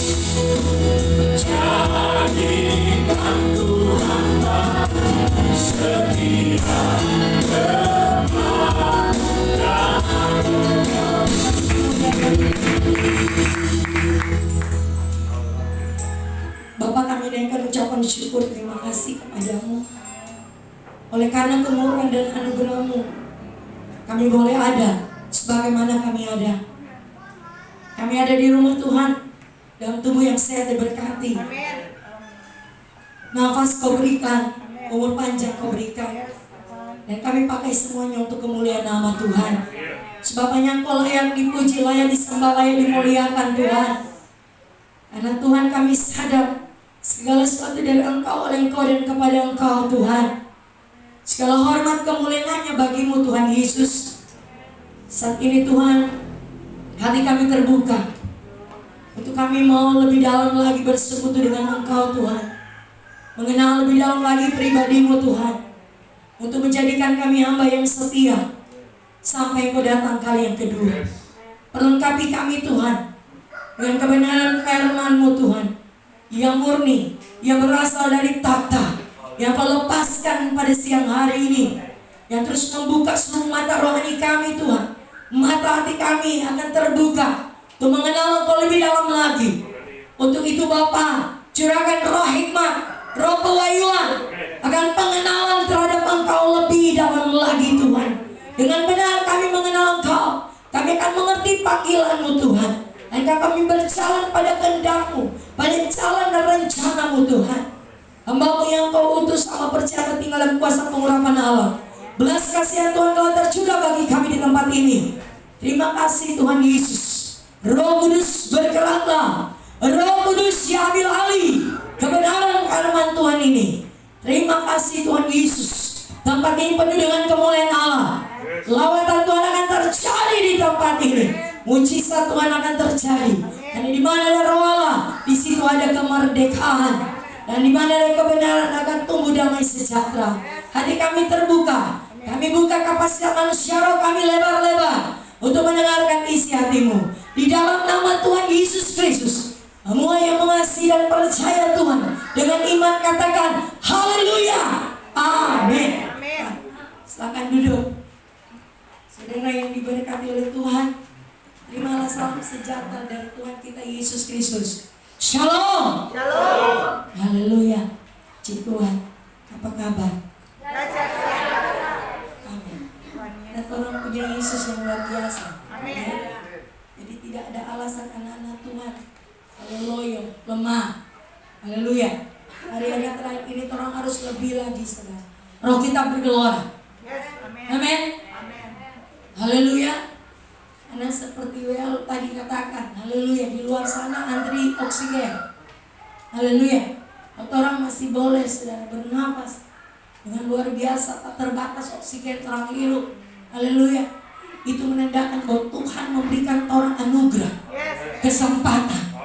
Jadikan Tuhan setia Bapa, kami naikkan ucapan syukur terima kasih kepadamu. Oleh karena kemurahan dan anugerah-Mu, kami boleh ada sebagaimana kami ada. Kami ada di rumah Tuhan dalam tubuh yang sehat diberkati. Nafas Kau berikan, umur panjang Kau berikan, dan kami pakai semuanya untuk kemuliaan nama Tuhan. Sebab hanya Engkau layak dipuji, layak disembah, layak dimuliakan Tuhan. Karena Tuhan kami sadar segala sesuatu dari Engkau, oleh Engkau dan kepada Engkau Tuhan. Segala hormat kemuliaan hanya bagi-Mu Tuhan Yesus. Saat ini Tuhan, hati kami terbuka untuk kami mau lebih dalam lagi bersekutu dengan Engkau Tuhan, mengenal lebih dalam lagi pribadi-Mu Tuhan, untuk menjadikan kami hamba yang setia sampai Engkau datang kali yang kedua. Perlengkapi kami Tuhan dengan kebenaran firman-Mu Tuhan, yang murni, yang berasal dari takhta, yang Kau lepaskan pada siang hari ini, yang terus membuka seluruh mata rohani kami Tuhan. Mata hati kami akan terbuka untuk mengenal Engkau lebih dalam lagi. Untuk itu Bapa, curahkan roh hikmat, roh pewahyuan, akan pengenalan terhadap Engkau lebih dalam lagi Tuhan. Dengan benar kami mengenal Engkau, kami akan mengerti panggilan-Mu Tuhan. Engkau kami berjalan pada kehendak-Mu, pada jalan dan rencana-Mu Tuhan. Hamba-Mu yang Kau utus sama percaya ketinggalan kuasa pengurapan Allah. Belas kasihan Tuhan telah tercurah bagi kami di tempat ini. Terima kasih Tuhan Yesus. Roh Kudus bergeraklah. Roh Kudus ya ambil alih kebenaran firman Tuhan ini. Terima kasih Tuhan Yesus. Tempat ini penuh dengan kemuliaan Allah. Lawatan Tuhan akan terjadi di tempat ini. Mujizat Tuhan akan terjadi. Dan di mana ada roh Allah, di situ ada kemerdekaan. Dan di mana ada kebenaran akan tumbuh damai sejahtera. Hati kami terbuka. Kami buka kapasitas manusia roh kami lebar-lebar untuk mendengarkan isi hati-Mu. Di dalam nama Tuhan Yesus Kristus, semua yang mengasihi dan percaya Tuhan dengan iman katakan haleluya, amin. Silakan duduk. Saudara yang diberkati oleh Tuhan, terimalah salam sejahtera dari Tuhan kita Yesus Kristus. Shalom. Shalom. Haleluya. Cik Tuhan, apa kabar? Amin. Dan orang punya Yesus yang luar biasa. Amin. Jadi tidak ada alasan anak-anak Tuhan kalau loyo, lemah. Haleluya. Hari-hari yang terakhir ini orang harus lebih lagi, saudara. Roh kita bergelora. Yes, amin. Amin. Amin. Haleluya. Karena seperti WL tadi katakan, haleluya, di luar sana antri oksigen. Haleluya. Orang masih boleh saudara bernapas dengan luar biasa, tak terbatas oksigen terang hirup. Haleluya. Itu menandakan bahwa Tuhan memberikan orang anugerah, kesempatan.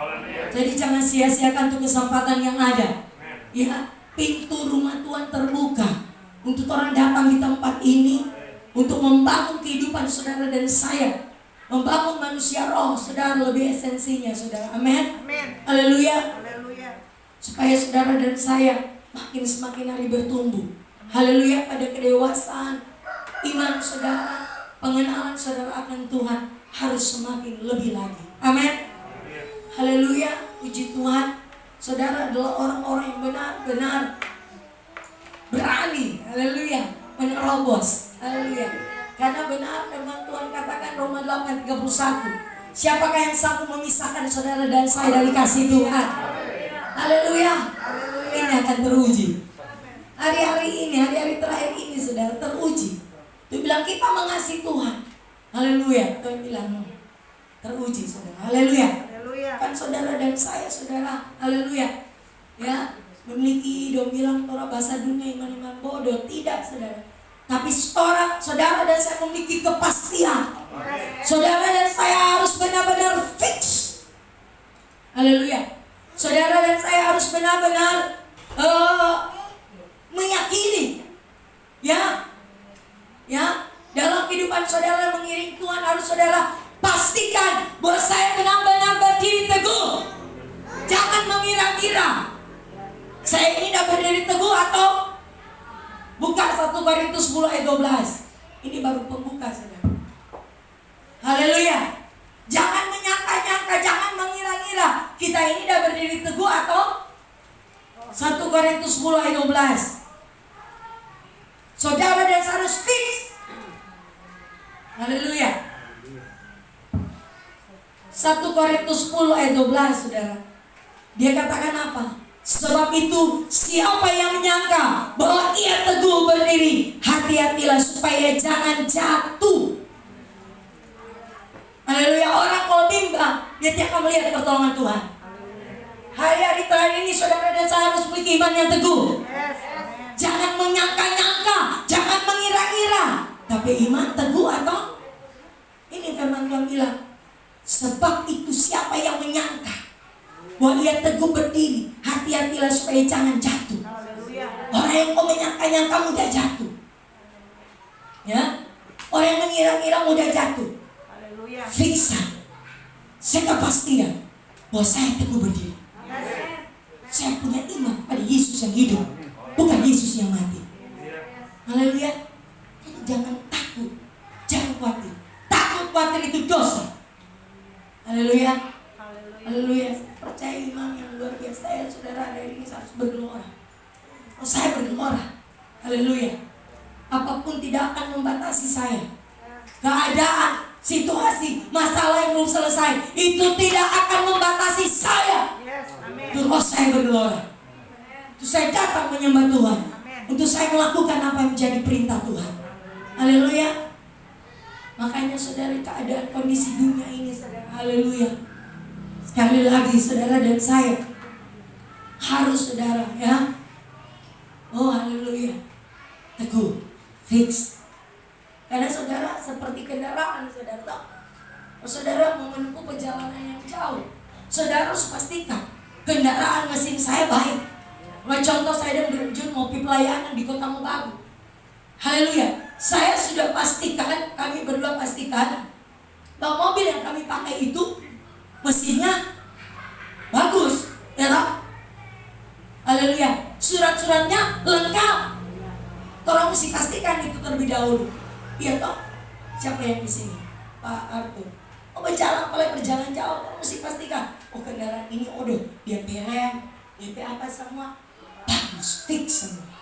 Jadi jangan sia-siakan tuh kesempatan yang ada. Ya, pintu rumah Tuhan terbuka untuk orang datang di tempat ini untuk membangun kehidupan saudara dan saya. Membangun manusia roh, saudara, lebih esensinya, saudara. Amin. Haleluya. Supaya saudara dan saya semakin hari bertumbuh. Haleluya, pada kedewasaan iman saudara, pengenalan saudara akan Tuhan harus semakin lebih lagi. Amin. Haleluya, puji Tuhan. Saudara adalah orang-orang yang benar-benar berani. Haleluya, menerobos. Haleluya. Karena benar firman Tuhan katakan Roma 8:31, siapakah yang sanggup memisahkan saudara dan saya dari kasih Tuhan? Haleluya. Ini akan teruji. Hari-hari ini, hari-hari terakhir ini saudara teruji. Dia bilang kita mengasihi Tuhan. Haleluya. Tuhan bilang teruji saudara. Haleluya. Kan saudara dan saya saudara, haleluya, ya, memiliki dong bilang Torah bahasa dunia iman-iman bodoh. Tidak saudara. Tapi saudara dan saya memiliki kepastian. Saudara dan saya harus benar-benar fix. Haleluya. Saudara dan saya harus benar-benar meyakini. Ya, dalam kehidupan saudara mengiring Tuhan harus saudara pastikan bahwa saya benar-benar berdiri teguh. mengira-ngira. Saya ini dah berdiri teguh atau buka 1 Korintus 10 ayat 12. Ini baru pembuka, saudara. Haleluya. Jangan menyangka-nyangka, jangan mengira-ngira. Kita ini dah berdiri teguh atau 1 Korintus 10 ayat 12. Saudara dan saya harus fix. Haleluya. 1 Korintus 10 ayat 12, saudara. Dia katakan apa? Sebab itu siapa yang menyangka bahwa ia teguh berdiri, hati-hatilah supaya jangan jatuh. Haleluya. Orang kalau bimbang, dia tidak akan melihat pertolongan Tuhan. Hari-hari terakhir ini saudara dan saya harus memiliki iman yang teguh. Jangan menyangka-nyangka, jangan mengira-ngira, tapi iman teguh atau ini firman Tuhan bilang, sebab itu siapa yang menyangka bahwa ia teguh berdiri, hati-hatilah supaya jangan jatuh. Orang yang kau menyangka-nyangka mudah jatuh, ya. Orang yang mengira-ngira mudah jatuh. Fiksan, saya kepastian bahwa saya teguh berdiri. Saya punya iman pada Yesus yang hidup, bukan Yesus yang mati. Haleluya. Jangan takut, jangan khawatir. Takut khawatir itu dosa. Haleluya. Haleluya. Percaya iman yang luar biasa ya saudara. Hari ini saya harus bergelora. Oh, saya bergelora. Haleluya. Apapun tidak akan membatasi saya. Keadaan, situasi, masalah yang belum selesai, itu tidak akan membatasi saya. Untuk saya bergelora. Untuk saya datang menyembah Tuhan. Untuk saya melakukan apa yang menjadi perintah Tuhan. Haleluya. Makanya saudara, keadaan kondisi dunia ini saudara, haleluya, sekali lagi saudara dan saya harus saudara, ya, oh haleluya, teguh, fix. Karena saudara seperti kendaraan, saudara, oh, saudara mau menempuh perjalanan yang jauh, saudara harus pastikan kendaraan mesin saya baik. Contoh saya terjun mobil pelayanan di Kota Mobagu. Haleluya. Saya sudah pastikan, kami berdua pastikan bahwa mobil yang kami pakai itu mesinnya bagus, ya tak? Haleluya. Surat-suratnya lengkap. Tolong mesti pastikan itu terlebih dahulu. Iya toh? Siapa yang di sini? Pak Arthur. Oh, berjalan perjalanan jauh, tolong mesti pastikan. Oh, kendaraan ini dia rem, DP apa semua bagus, fix semua.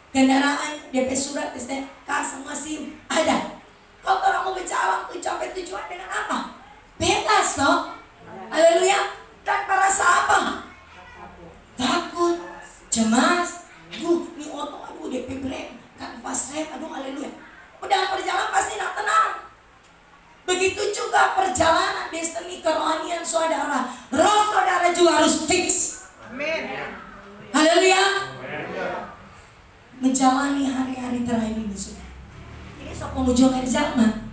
Kendaraan, DP surat, STNK, semua SIM ada. Kalau orang mau berjalan tuh sampai tujuan dengan apa? Bebas toh. Haleluya. Tanpa rasa apa? Takut, cemas. Aduh, ini otot, DP rem, kan pas rem, aduh haleluya. Udah perjalanan pasti nak tenang. Begitu juga perjalanan destiny kerohanian saudara. Roh saudara juga harus fix. Amin. Haleluya. Menjalani hari-hari terakhir ini saudara. Ini sok penghujung akhir zaman.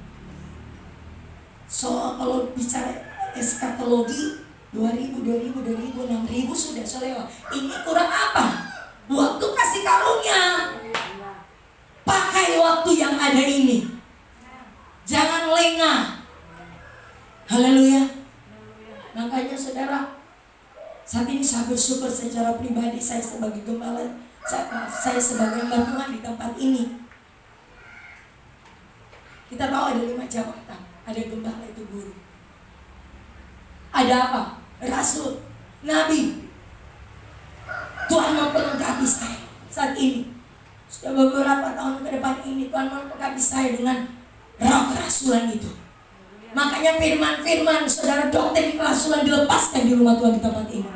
So kalau bicara eskatologi 2000, 6000 sudah selewat. Ini kurang apa? Waktu kasih karunia. Pakai waktu yang ada ini. Jangan lengah. Haleluya. Makanya saudara, saat ini saya bersyukur secara pribadi, saya sebagai gembala, saya sebagai hamba Tuhan di tempat ini. Kita tahu ada 5 jabatan. Ada gembala itu guru. Ada apa? Rasul, nabi. Tuhan memperlengkapi saya saat ini. Sudah beberapa tahun ke depan ini Tuhan memperlengkapi saya dengan roh kerasulan itu. Makanya firman-firman saudara, doktrin kerasulan dilepaskan di rumah Tuhan di tempat ini.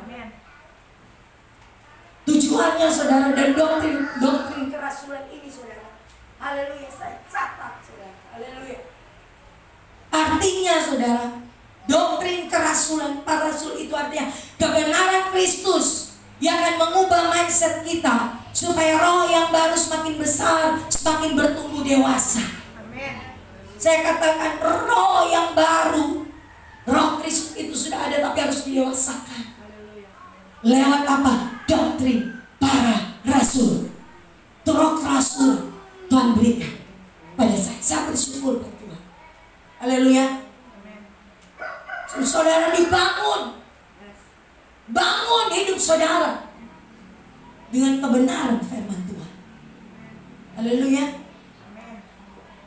Tujuannya saudara, dan doktrin kerasulan ini saudara, haleluya, saya catat saudara, haleluya. Artinya saudara, doktrin kerasulan para rasul itu artinya kebenaran Kristus yang akan mengubah mindset kita supaya roh yang baru semakin besar, semakin bertumbuh dewasa. Saya katakan roh yang baru, roh Kristus itu sudah ada tapi harus didewasakan. Lewat apa? Doktrin para rasul. Roh kerasulan Tuhan berikan pada saya. Saya bersyukur pada Tuhan. Haleluya. Saudara dibangun. Bangun menuntun hidup saudara dengan kebenaran firman Tuhan. Haleluya.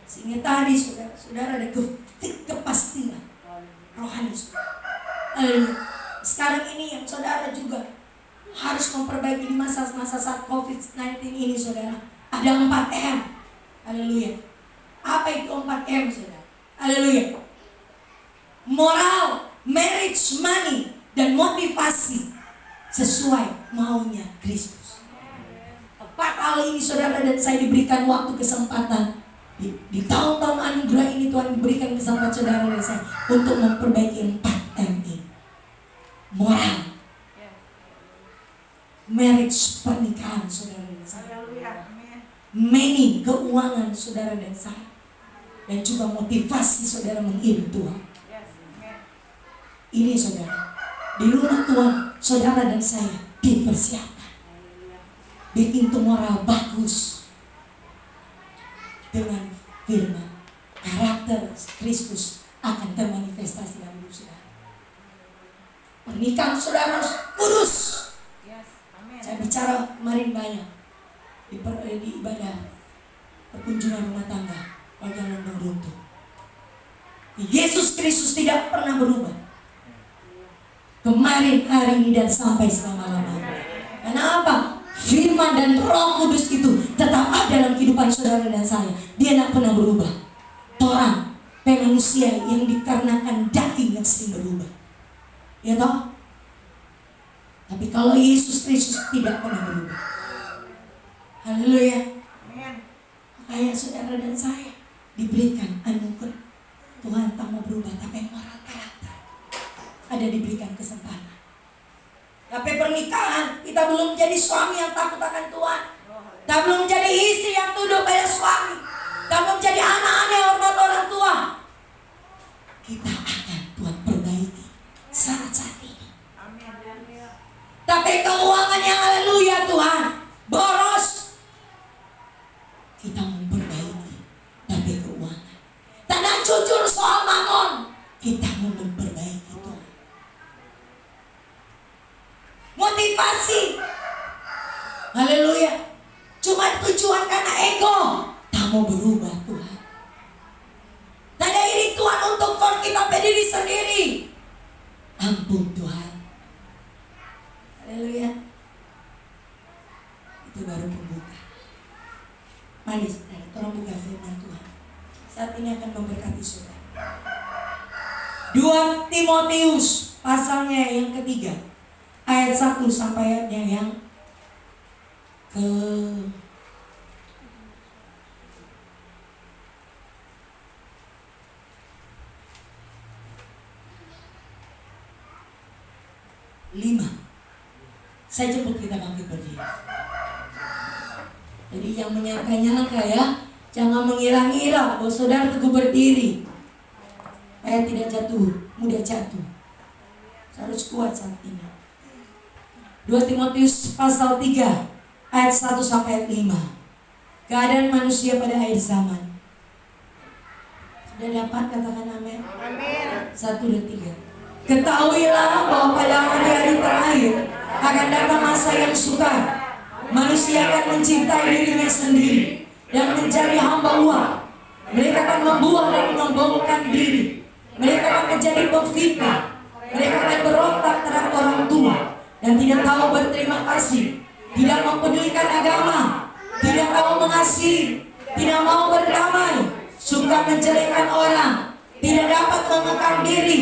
Sehingga tadi saudara ada kepastian rohani. Haleluya. Sekarang ini yang saudara juga harus memperbaiki di masa-masa saat COVID-19 ini saudara. Ada 4M. Haleluya. Apa itu 4M saudara? Haleluya. Moral, marriage, money, dan motivasi sesuai maunya Kristus. 4 hal ini saudara dan saya diberikan waktu kesempatan di tahun-tahun anugerah ini. Tuhan diberikan kesempatan saudara dan saya untuk memperbaiki 4M ini. Moral, marriage, pernikahan saudara dan saya, money, keuangan saudara dan saya, dan juga motivasi saudara menghidup Tuhan. Ini saudara, di rumah Tuhan saudara dan saya dipersiapkan bikin tuh moral bagus dengan firman. Karakter Kristus akan termanifestasi dalam hidup saudara. Pernikahan saudara harus kudus. Saya bicara kemarin banyak di ibadah perkunjungan rumah tangga warga London runtuh. Yesus Kristus tidak pernah berubah, kemarin, hari ini, dan sampai selama-lamanya. Karena apa? Firman dan Roh Kudus itu tetap ada dalam kehidupan saudara dan saya. Dia tidak pernah berubah. Orang manusia yang dikarenakan daging yang sering berubah, ya toh? Tapi kalau Yesus Kristus tidak pernah berubah. Haleluya. Makanya saudara dan saya diberikan anugerah. Tuhan tak mau berubah, tapi moral karakter ada diberikan kesempatan. Tapi pernikahan kita belum jadi suami yang takut akan Tuhan. Kita belum jadi istri yang tunduk pada suami. Kita belum jadi anak-anak yang hormat orang tua. Kita akan Tuhan perbaiki saat-saat ini. Tapi keuangan yang haleluya Tuhan boros, kita memperbaiki. Tapi keuangan tanah jujur soal mamon, kita mau memperbaiki Tuhan. Motivasi, haleluya, cuma tujuan karena ego, tak mau berubah Tuhan. Tanda iri Tuhan untuk kita berdiri sendiri. Ampun Tuhan. Haleluya. Itu baru pembuka. Mari saudara, tolong buka firman Tuhan. Saat ini akan memberkati saudara. 2 Timotius pasalnya yang ketiga, ayat 1 sampai ayatnya yang ke 5. Saya jemput kita bangkit berdiri. Jadi yang menyangka-nyangka ya, jangan mengira-ngira bahwa saudara teguh berdiri supaya tidak jatuh, mudah jatuh. Harus kuat saat ini. 2 Timotius pasal 3 ayat 1 sampai ayat 5. Keadaan manusia pada akhir zaman. Sudah dapat katakan amin? Amin. 1, 2, 3. Ketahuilah bahwa pada hari-hari terakhir akan datang masa yang sukar. Manusia akan mencintai dirinya sendiri dan menjadi hamba uang. Mereka akan membuang dan menyombongkan diri. Mereka akan menjadi pemfitnah. Mereka akan berontak terhadap orang tua dan tidak tahu berterima kasih, tidak mempedulikan agama, tidak tahu mengasihi, tidak mau berdamai, suka menjelekkan orang, tidak dapat mengekang diri,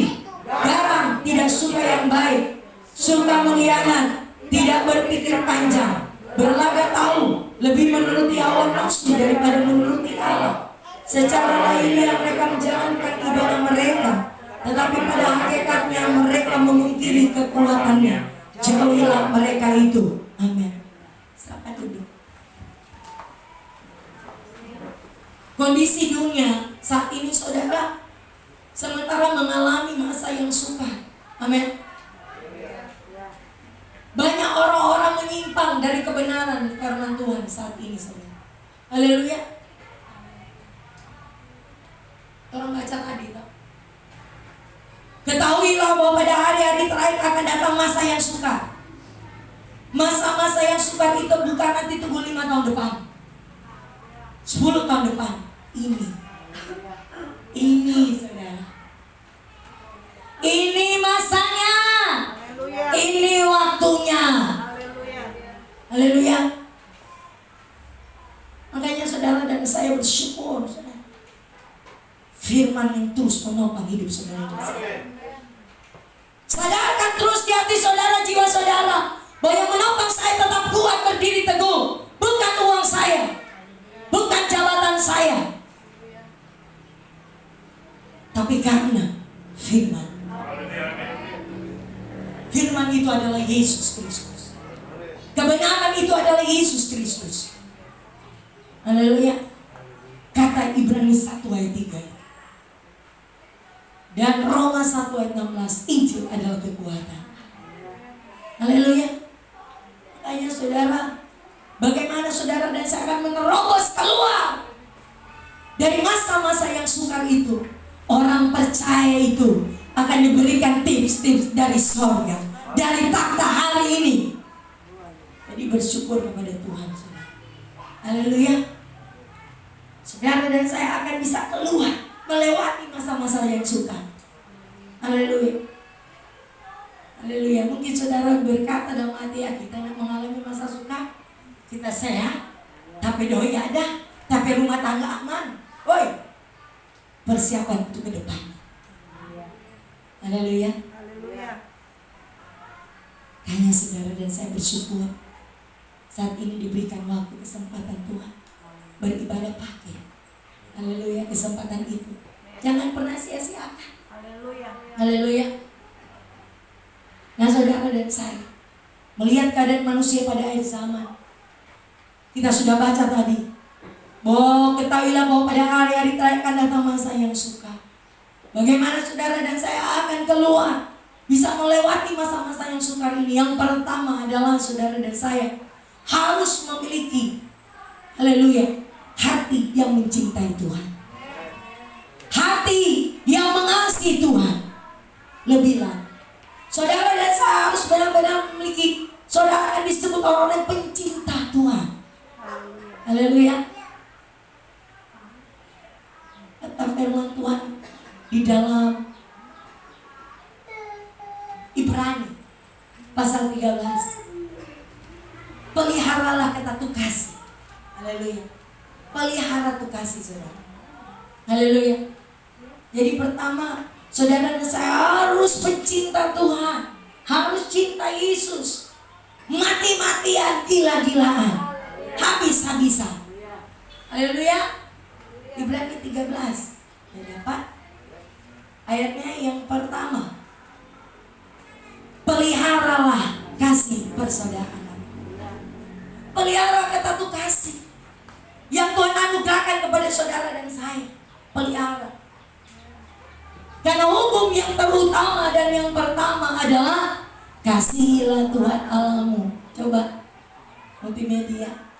garang, tidak suka yang baik, suka mengkhianat, tidak berpikir panjang, berlagak tahu, lebih menuruti hawa nafsu daripada menuruti Allah. Secara lahiriah mereka menjalankan idola mereka, tetapi pada hakikatnya mereka memungkiri kekuatannya. Jauhilah mereka itu. Amin. Silakan duduk. Kondisi dunia saat ini saudara sementara mengalami masa yang sukar. Amin. Banyak orang-orang menyimpang dari kebenaran firman Tuhan saat ini saudara. Haleluya. Tolong baca tadi tak? Ketahuilah bahwa pada hari-hari terakhir akan datang masa yang sukar. Masa-masa yang sukar itu bukan nanti tunggu 5 tahun depan, 10 tahun depan. Ini saudara, ini masanya. Ini waktunya. Haleluya. Makanya saudara dan saya bersyukur, saudara, firman yang terus menopang hidup saudara dan saya. Sadarkan terus di hati saudara, jiwa saudara, bahwa yang menopang saya tetap kuat berdiri teguh. Bukan uang saya, bukan jabatan saya, tapi karena firman. Firman itu adalah Yesus Kristus. Kebenaran itu adalah Yesus Kristus. Haleluya. Kata Ibrani 1 ayat 3 dan Roma 1 ayat 16, Injil adalah kekuatan. Haleluya. Tanya saudara, bagaimana saudara dan saya akan menerobos keluar dari masa-masa yang sukar itu. Orang percaya itu akan diberikan tips-tips dari sorga, dari takhta hari ini. Jadi bersyukur kepada Tuhan, saudara. Haleluya. Saudara dan saya akan bisa keluar, melewati masa-masa yang sukar. Haleluya. Haleluya. Mungkin saudara berkata dalam hati, ya kita mengalami masa sukar, kita sehat, tapi doi ada, tapi rumah tangga aman. Woi, persiapan untuk ke depan. Haleluya. Hanya saudara dan saya bersyukur saat ini diberikan waktu, kesempatan Tuhan beribadah pakai. Haleluya, kesempatan itu jangan pernah sia-siakan. Haleluya. Nah saudara dan saya melihat keadaan manusia pada akhir zaman, kita sudah baca tadi bahwa ketahuilah bahwa pada hari-hari terakhir akan datang masa yang sukar. Bagaimana saudara dan saya akan keluar, bisa melewati masa-masa yang sukar ini? Yang pertama adalah saudara dan saya harus memiliki, haleluya, hati yang mencintai Tuhan, hati yang mengasihi Tuhan. Lebih lagi, saudara dan saya harus benar-benar memiliki, saudara akan disebut orang yang pencinta Tuhan. Haleluya. Kata firman Tuhan di dalam Ibrani pasal 13, peliharalah kata tuh kasih. Haleluya. Pelihara tuh kasih, saudara. Haleluya. Jadi pertama, saudara dan saya harus pencinta Tuhan, harus cinta Yesus, mati-matian, gila-gilaan, habis-habisan. Haleluya. Ibrani 13 ayat apa? Ayatnya yang pertama, peliharalah kasih persaudaraan. Pelihara kata tuh kasih yang Tuhan anugerahkan kepada saudara dan saya. Pelihara. Karena hukum yang terutama dan yang pertama adalah kasihilah Tuhan Allahmu. Coba multimedia.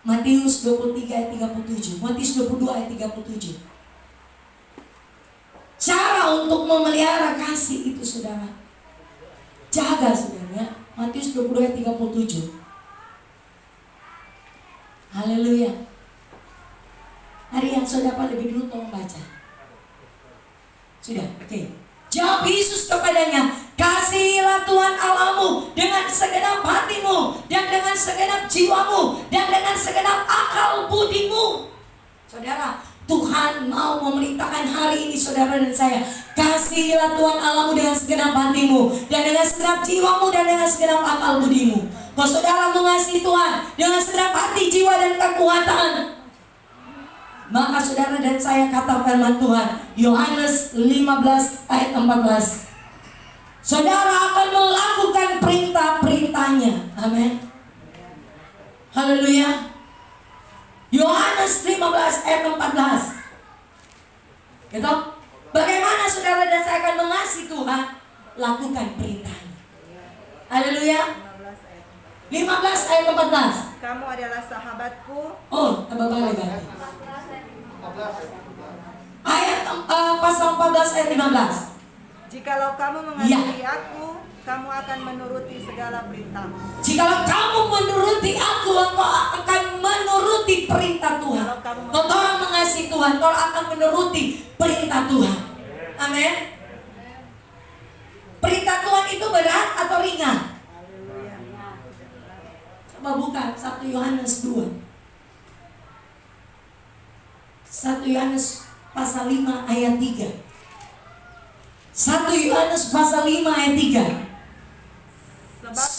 Matius 23 ayat 37. Matius 22 ayat 37. Cara untuk memelihara kasih itu, saudara, jaga, saudara. Matius 22 ayat 37. Haleluya. Hari yang saudara lebih dulu tolong baca. Sudah, oke. Jawab Yesus kepadanya, kasihilah Tuhan Allahmu dengan segenap hatimu, dan dengan segenap jiwamu, dan dengan segenap akal budimu. Saudara, Tuhan mau memerintahkan hari ini saudara dan saya, kasihilah Tuhan Allahmu dengan segenap hatimu, dan dengan segenap jiwamu, dan dengan segenap akal budimu. Kalau saudara mengasihi Tuhan dengan segenap hati, jiwa, dan kekuatan, maka saudara dan saya, kata firman Tuhan Yohanes 15 ayat 14, saudara akan melakukan perintah-perintahnya. Amin. Haleluya. Yohanes 15 ayat 14. Gitu? Bagaimana saudara dan saya akan mengasihi Tuhan? Lakukan perintahnya. Haleluya. 15 ayat 14. Kamu adalah sahabatku. Oh, balik ganti. Ayat pasal 14 ayat 15. Jikalau kamu mengasihi aku, kamu akan menuruti segala perintahmu. Jikalau kamu menuruti aku, engkau akan menuruti perintah Tuhan. Kalau orang mengasihi Tuhan, kau akan menuruti perintah Tuhan. Amin. Perintah Tuhan itu berat atau ringan? Coba buka 1 Yohanes 2. 1 Yohanes pasal 5 ayat 3. 1 Yohanes pasal 5 ayat 3. Sebab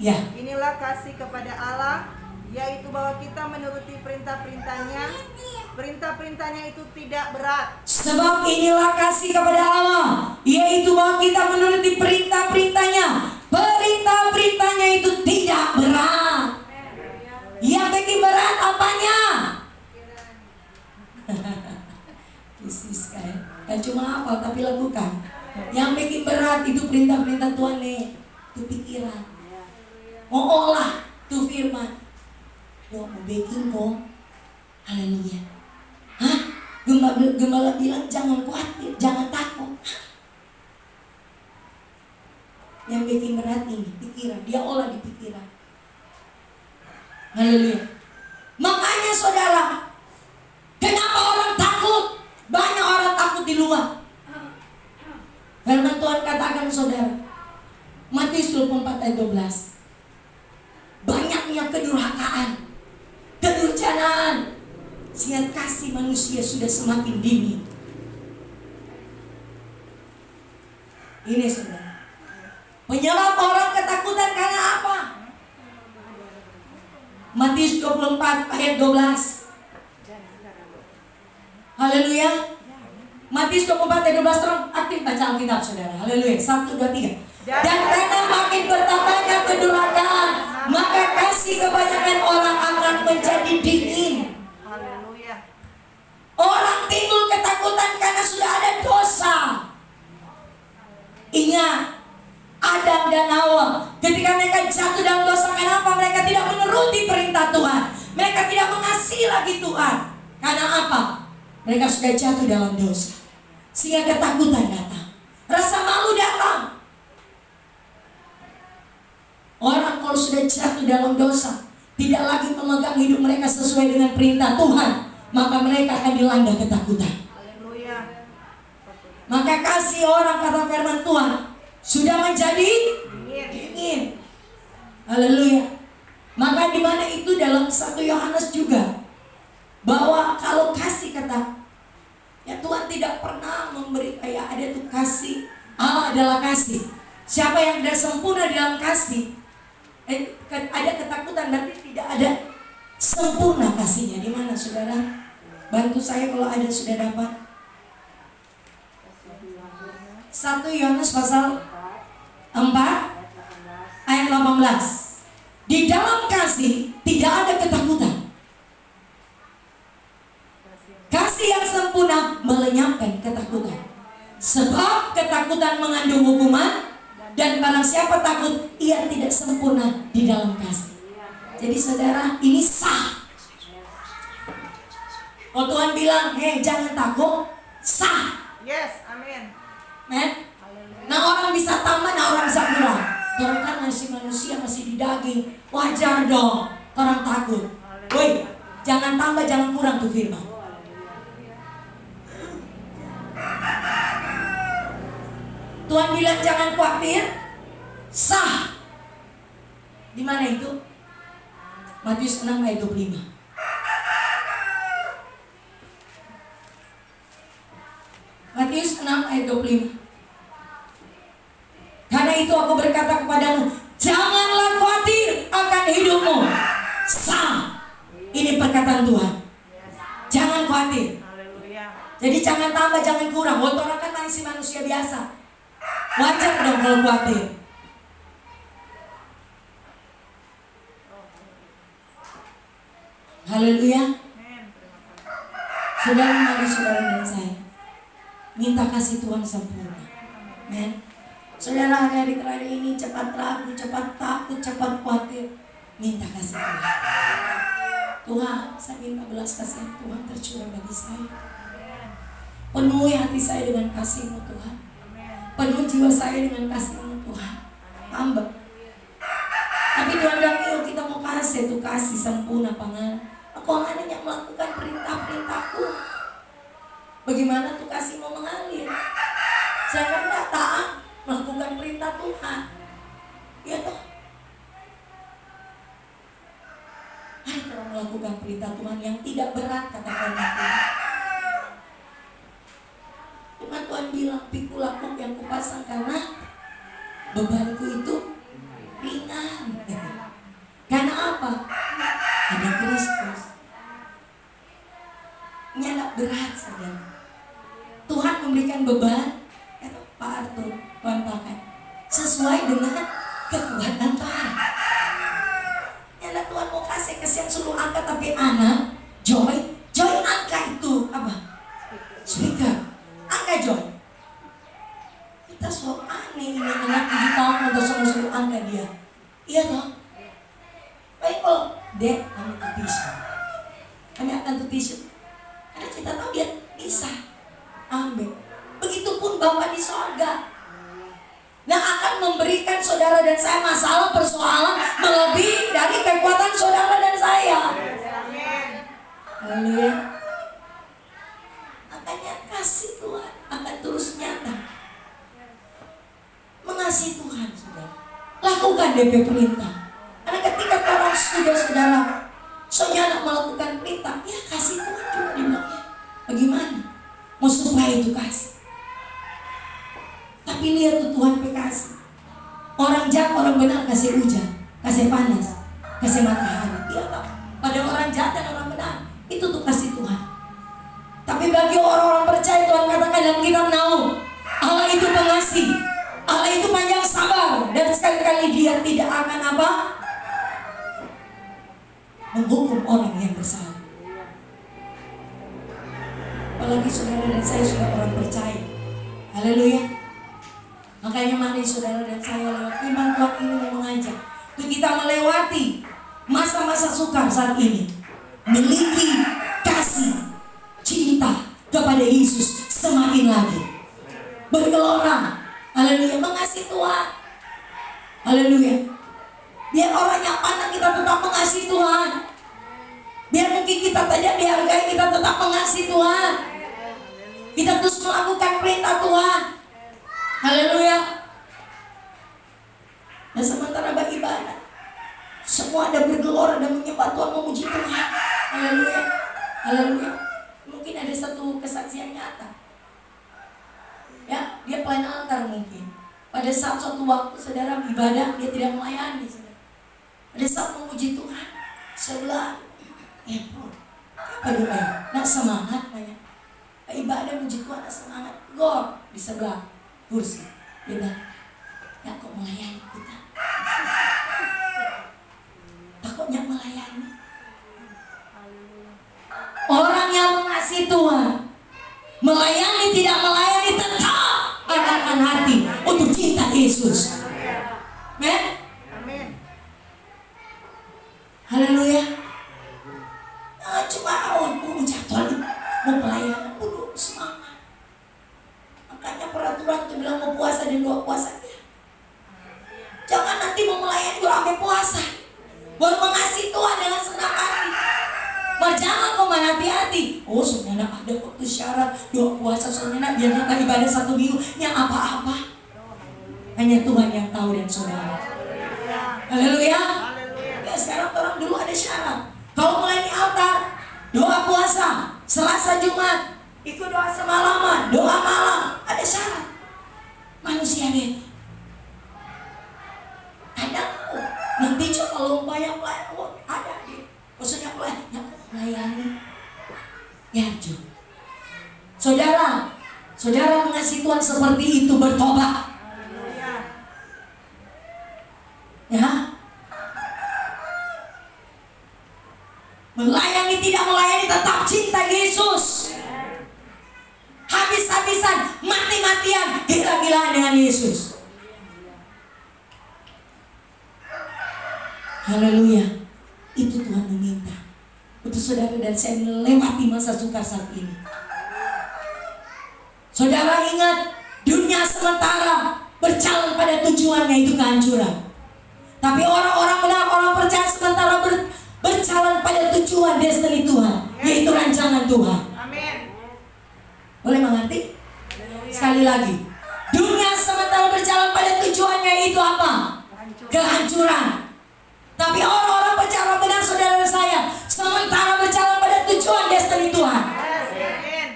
ya, inilah kasih kepada Allah, yaitu bahwa kita menuruti perintah-perintahnya. Perintah-perintahnya itu tidak berat. Sebab inilah kasih kepada Allah, yaitu bahwa kita menuruti perintah-perintahnya. Perintah-perintahnya itu tidak berat. Yang bikin berat apanya? Isis kan cuma hafal tapi lakukan. Yang bikin berat itu perintah-perintah Tuhan nih. Itu pikiran. Mau olah tuh firman. Yo mau bikin kok. Haleluya. Hah? Gembala bilang jangan khawatir, jangan takut. Yang bikin berat ini pikiran. Dia olah di pikiran. Haleluya. Makanya saudara, kenapa orang takut? Banyak orang takut di luar. Firman Tuhan katakan saudara, Matius 24 ayat 12. Banyaknya kedurhakaan, kedurjanaan, sehingga kasih manusia sudah semakin dingin. Ini saudara, penyebab orang ketakutan karena apa? Matius 24 ayat 12. Haleluya. Matius 24 ayat 12, terus aktif baca Alkitab saudara. Haleluya. 1, 2, 3. Dan karena makin bertambahnya kedurhakaan, maka kasih kebanyakan orang akan menjadi dingin. Haleluya. Orang timbul ketakutan karena sudah ada dosa. Ingat, Adam dan Hawa ketika mereka jatuh dalam dosa, kenapa mereka tidak menuruti perintah Tuhan? Mereka tidak mengasihi lagi Tuhan. Karena apa? Mereka sudah jatuh dalam dosa, sehingga ketakutan datang, rasa malu datang. Orang kalau sudah jatuh dalam dosa, tidak lagi memegang hidup mereka sesuai dengan perintah Tuhan, maka mereka akan dilanda ketakutan. Haleluya. Maka kasih orang, kata firman Tuhan, sudah menjadi dingin. Haleluya. Maka di mana itu dalam 1 Yohanes juga, bahwa kalau kasih, kata ya Tuhan tidak pernah memberi kayak ada tuh kasih. Allah adalah kasih. Siapa yang tidak sempurna dalam kasih, ada ketakutan, berarti tidak ada sempurna kasihnya. Di mana saudara? Bantu saya kalau ada sudah dapat. 1 Yohanes pasal 4 ayat 18. Di dalam kasih tidak ada ketakutan. Kasih yang sempurna melenyapkan ketakutan. Sebab ketakutan mengandung hukuman, dan barang siapa takut, ia tidak sempurna di dalam kasih. Jadi saudara, ini sah. Kalau Tuhan bilang, hei jangan takut, sah. Yes, amin. Men? Nah orang bisa tambah, nah orang bisa kurang. Orang kan masih manusia, masih di daging, wajar dong orang takut. Woi, jangan tambah, jangan kurang tuh firman. Tuhan bilang jangan khawatir, sah. Di mana itu? Matius 6 ayat 25. Matius 6 ayat 25. Karena itu aku berkata kepadamu, janganlah khawatir akan hidupmu. Sah. Ini perkataan Tuhan. Jangan khawatir. Jadi jangan tambah, jangan kurang. Orang kan masih manusia biasa. Wajar dong kalau khawatir. Haleluya. Saudara, mari saudara dan saya minta kasih Tuhan sempurna. Amen. Saudara, hari terakhir ini cepat ragu, cepat takut, cepat khawatir. Minta kasih Tuhan. Tuhan, saya minta belas kasihan Tuhan tercurah bagi saya. Penuhi hati saya dengan kasih-Mu Tuhan. Penuhi jiwa saya dengan kasih-Mu Tuhan. Tambah. Tapi Tuhan bilang, yuk kita mau kasih tuh, kasih sempurna pangan. Aku hanya melakukan perintah-perintahku. Bagaimana tuh kasih mau mengalir? Saya kan tidak taat melakukan perintah Tuhan. Ya toh. Mari kita melakukan perintah Tuhan yang tidak berat, kata firman Tuhan. Firman Tuhan bilang, pikulah kuk yang kupasang karena bebanku itu ringan. Karena apa? Ada Kristus. Nyala berat saudara. Tuhan memberikan beban, kata Pak Arthur, Tuhan pakai sesuai dengan kekuatan Tuhan. Nyala Tuhan mau kasih kesian suruh angkat, tapi anak Joy angka itu apa? Speaker, angka Joy. Kita selalu aneh, ini anak 7 tahun atau suruh angka dia. Iya toh? Baik kalau Dek, kami tuh tisu. Kami akan tuh tisu. Karena kita tahu dia bisa ambil. Begitupun Bapa di sorga yang akan memberikan saudara dan saya masalah persoalan melebihi dari kekuatan saudara dan saya. Haleluya. Makanya kasih Tuhan akan terus nyata. Mengasihi Tuhan, saudara. Lakukan DP perintah. Karena ketika orang sudah saudara saudara melakukan perintah, ya kasih Tuhan juga dibilangnya. Bagaimana? Mau supaya itu kasih. Tapi lihat tuh Tuhan kasih. Orang jahat, orang benar kasih hujan, kasih panas, kasih matahari. Iya tak? Pada orang jahat dan orang benar itu tuh kasih Tuhan. Tapi bagi orang-orang percaya, Tuhan katakan dalam kitab Nahum, Allah itu pengasih, Allah itu panjang sabar, dan sekali-kali Dia tidak akan apa? Menghukum orang yang bersalah. Apalagi saudara dan saya sudah orang percaya. Haleluya. Makanya mari saudara dan saya lewat iman Tuhan ini mau mengajak untuk kita melewati masa-masa sukar saat ini, memiliki kasih cinta kepada Yesus semakin lagi bergelora. Haleluya. Mengasihi Tuhan. Haleluya. Biar orang yang pandang kita tetap mengasihi Tuhan. Biar mungkin kita tidak dihargai, kita tetap mengasihi Tuhan. Kita terus melakukan perintah Tuhan. Haleluya. Dan sementara bagi ibadah, semua ada bergelora dan menyembah Tuhan, memuji Tuhan. Haleluya. Haleluya. Mungkin ada satu kesaksian nyata. Ya, dia pelayan altar mungkin. Pada saat suatu waktu saudara ibadah, dia tidak melayani. Pada saat memuji Tuhan, sebelah aduh nak semangat banyak. Ibadah memuji Tuhan nak semangat. Go di sebelah kursi. Dia bilang, ya kok melayani kita? Takutnya melayani. Orang yang mengasihi Tuhan, melayani tidak melayani tetap akan hati untuk cinta Yesus. Amin. Haleluya. Cuma jadwal mau pelayanan dulu semangat. Makanya peraturan itu bilang mau puasa dan dua puasa. Jangan nanti mau melayani baru ambil puasa, baru mengasihi Tuhan dengan senang hati. Jangan kau main hati-hati. Oh sebenarnya ada kok tuh syarat dua puasa, sebenarnya biar kita ibadah 1 minggu. Yang apa-apa hanya Tuhan yang tahu dan saudara. Haleluya. Ya sekarang orang dulu ada syarat. Kalau melayani altar, doa puasa, Selasa Jumat, itu doa semalaman, doa malam, ada syarat. Manusia deh. Kadang nanti coba kalau bayang ada deh. Maksudnya melayani. Ya Jo. Saudara mengasihi Tuhan seperti itu, bertobat. Ya. Melayani tidak melayani tetap cinta Yesus. Habis-habisan, mati-matian, gila-gilaan dengan Yesus. Haleluya. Itu Tuhan meminta untuk saudara dan saya melewati masa sukar saat ini. Saudara ingat, dunia sementara, berjalan pada tujuannya itu kehancuran. Tapi orang-orang benar, orang percaya sementara berjalan pada tujuan destiny Tuhan, yaitu rancangan Tuhan. Amin. Boleh mengerti? Sekali lagi, dunia sementara berjalan pada tujuannya itu apa? Kehancuran. Tapi orang-orang percaya benar, saudara saya, sementara berjalan pada tujuan destiny Tuhan. Amin.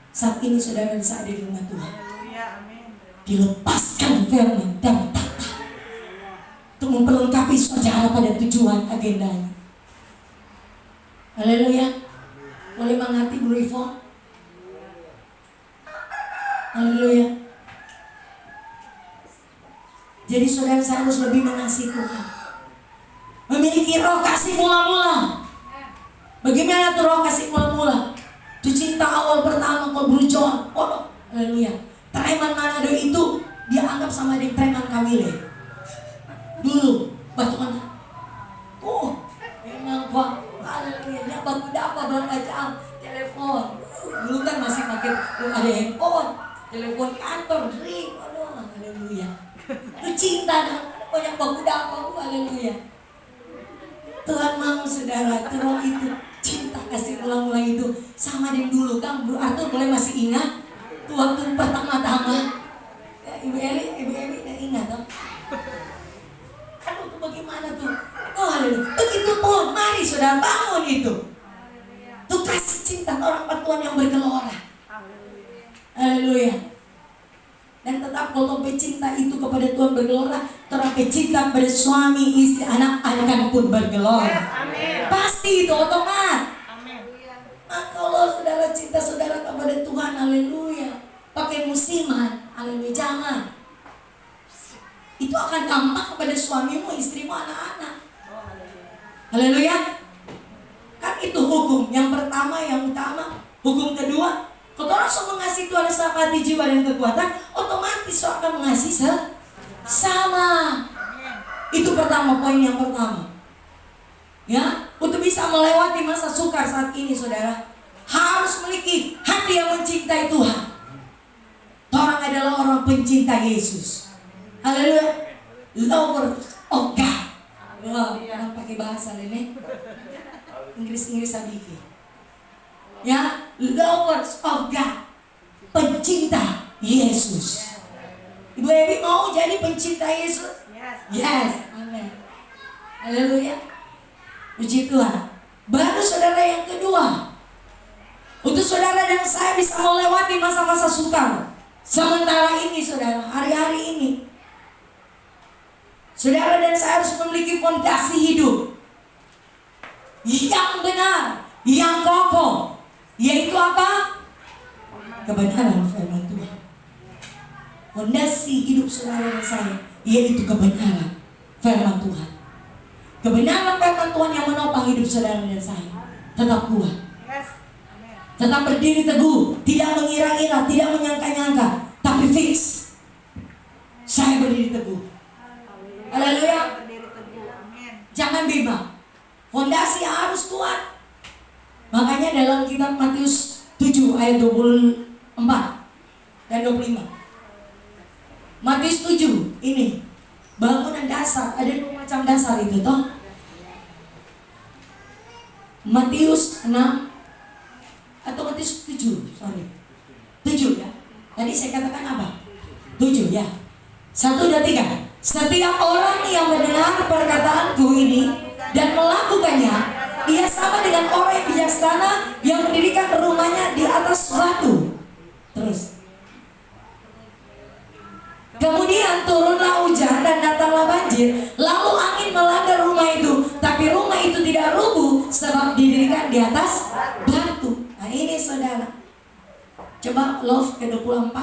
Saat ini saudara saya di rumah Tuhan, Haleluya. Amin. dilepaskan firman dan tata untuk memperlengkapi saudara pada tujuan agendanya. Haleluya. Boleh mengerti Bu Rivo? Haleluya. Jadi saudara saya harus lebih mengasihi Tuhan, memiliki roh kasih mula-mula. Bagaimana tuh roh kasih mula-mula? Itu cinta awal pertama kau berujuan. Oh, haleluya. Preman Manado itu dia anggap sama dengan preman Kawile. Dulu batu mana? Oh, memang Pak. Haleluya. Dia baru dapat berapa jam telepon. Dulu kan masih pakai ada handphone, telepon kantor, ring. Aduh, haleluya. Itu cinta dan banyak baku dapat. Haleluya. Tuhan mau saudara, roh itu cinta kasih mula-mula itu sama dengan dulu kan. Bro Arthur boleh masih ingat tuh waktu pertama-tama Ibu Eli udah ingat toh? Aduh tuh bagaimana tuh? Oh haleluya. Begitu pun mari saudara bangun itu. Tuh kasih cinta orang Tuhan yang bergelora. Haleluya. Dan tetap kalau cinta itu kepada Tuhan bergelora, tetapi cinta pada suami, istri, anak akan pun bergelora. Pasti itu otomat. Nah, kalau saudara cinta saudara kepada Tuhan, haleluya, pakai musiman, haleluya, jangan. Itu akan dampak kepada suamimu, istrimu, anak-anak. Haleluya. Kan itu hukum yang pertama, yang utama. Hukum kedua, kalau orang sudah mengasihi Tuhan secara hati, jiwa, dan kekuatan, otomatis akan mengasihi sama. Itu pertama, poin yang pertama. Ya, untuk bisa melewati masa sukar saat ini, saudara, harus memiliki hati yang mencintai Tuhan. Orang adalah orang pencinta Yesus. Haleluya. Lover of God. Wow, orang pakai bahasa ini. Inggris sedikit. Ya, lovers of God. Pencinta Yesus. Ibu Ebi mau jadi pencinta Yesus? Yes. Amin. Haleluya. Puji Tuhan. Baru saudara yang kedua, untuk saudara dan saya bisa melewati masa-masa sukar sementara ini, saudara, hari-hari ini, saudara dan saya harus memiliki fondasi hidup yang benar, yang kokoh, yaitu apa? Kebenaran firman Tuhan. Fondasi hidup saudara dan saya yaitu kebenaran firman Tuhan. Kebenaran firman Tuhan yang menopang hidup saudara dan saya. Tetap kuat, tetap berdiri teguh, tidak mengira-ngira, tidak menyangka-nyangka, tapi fix. Saya berdiri teguh. Haleluya. Jangan bimbang. Fondasi harus kuat. Makanya dalam kitab Matius 7 ayat 24 dan 25. Matius 7 ini bangunan dasar, ada dua macam dasar itu toh. Matius 6 atau Matius 7, 7 ya. Tadi saya katakan apa? 7 ya. 1, 2, 3. Setiap orang yang mendengar perkataanku ini dan melakukannya, ia sama dengan orang yang bijaksana yang mendirikan rumahnya di atas batu. Terus. Kemudian turunlah hujan dan datanglah banjir, lalu angin melanda rumah itu, tapi rumah itu tidak rubuh sebab didirikan di atas batu. Nah ini saudara, coba love ke-24.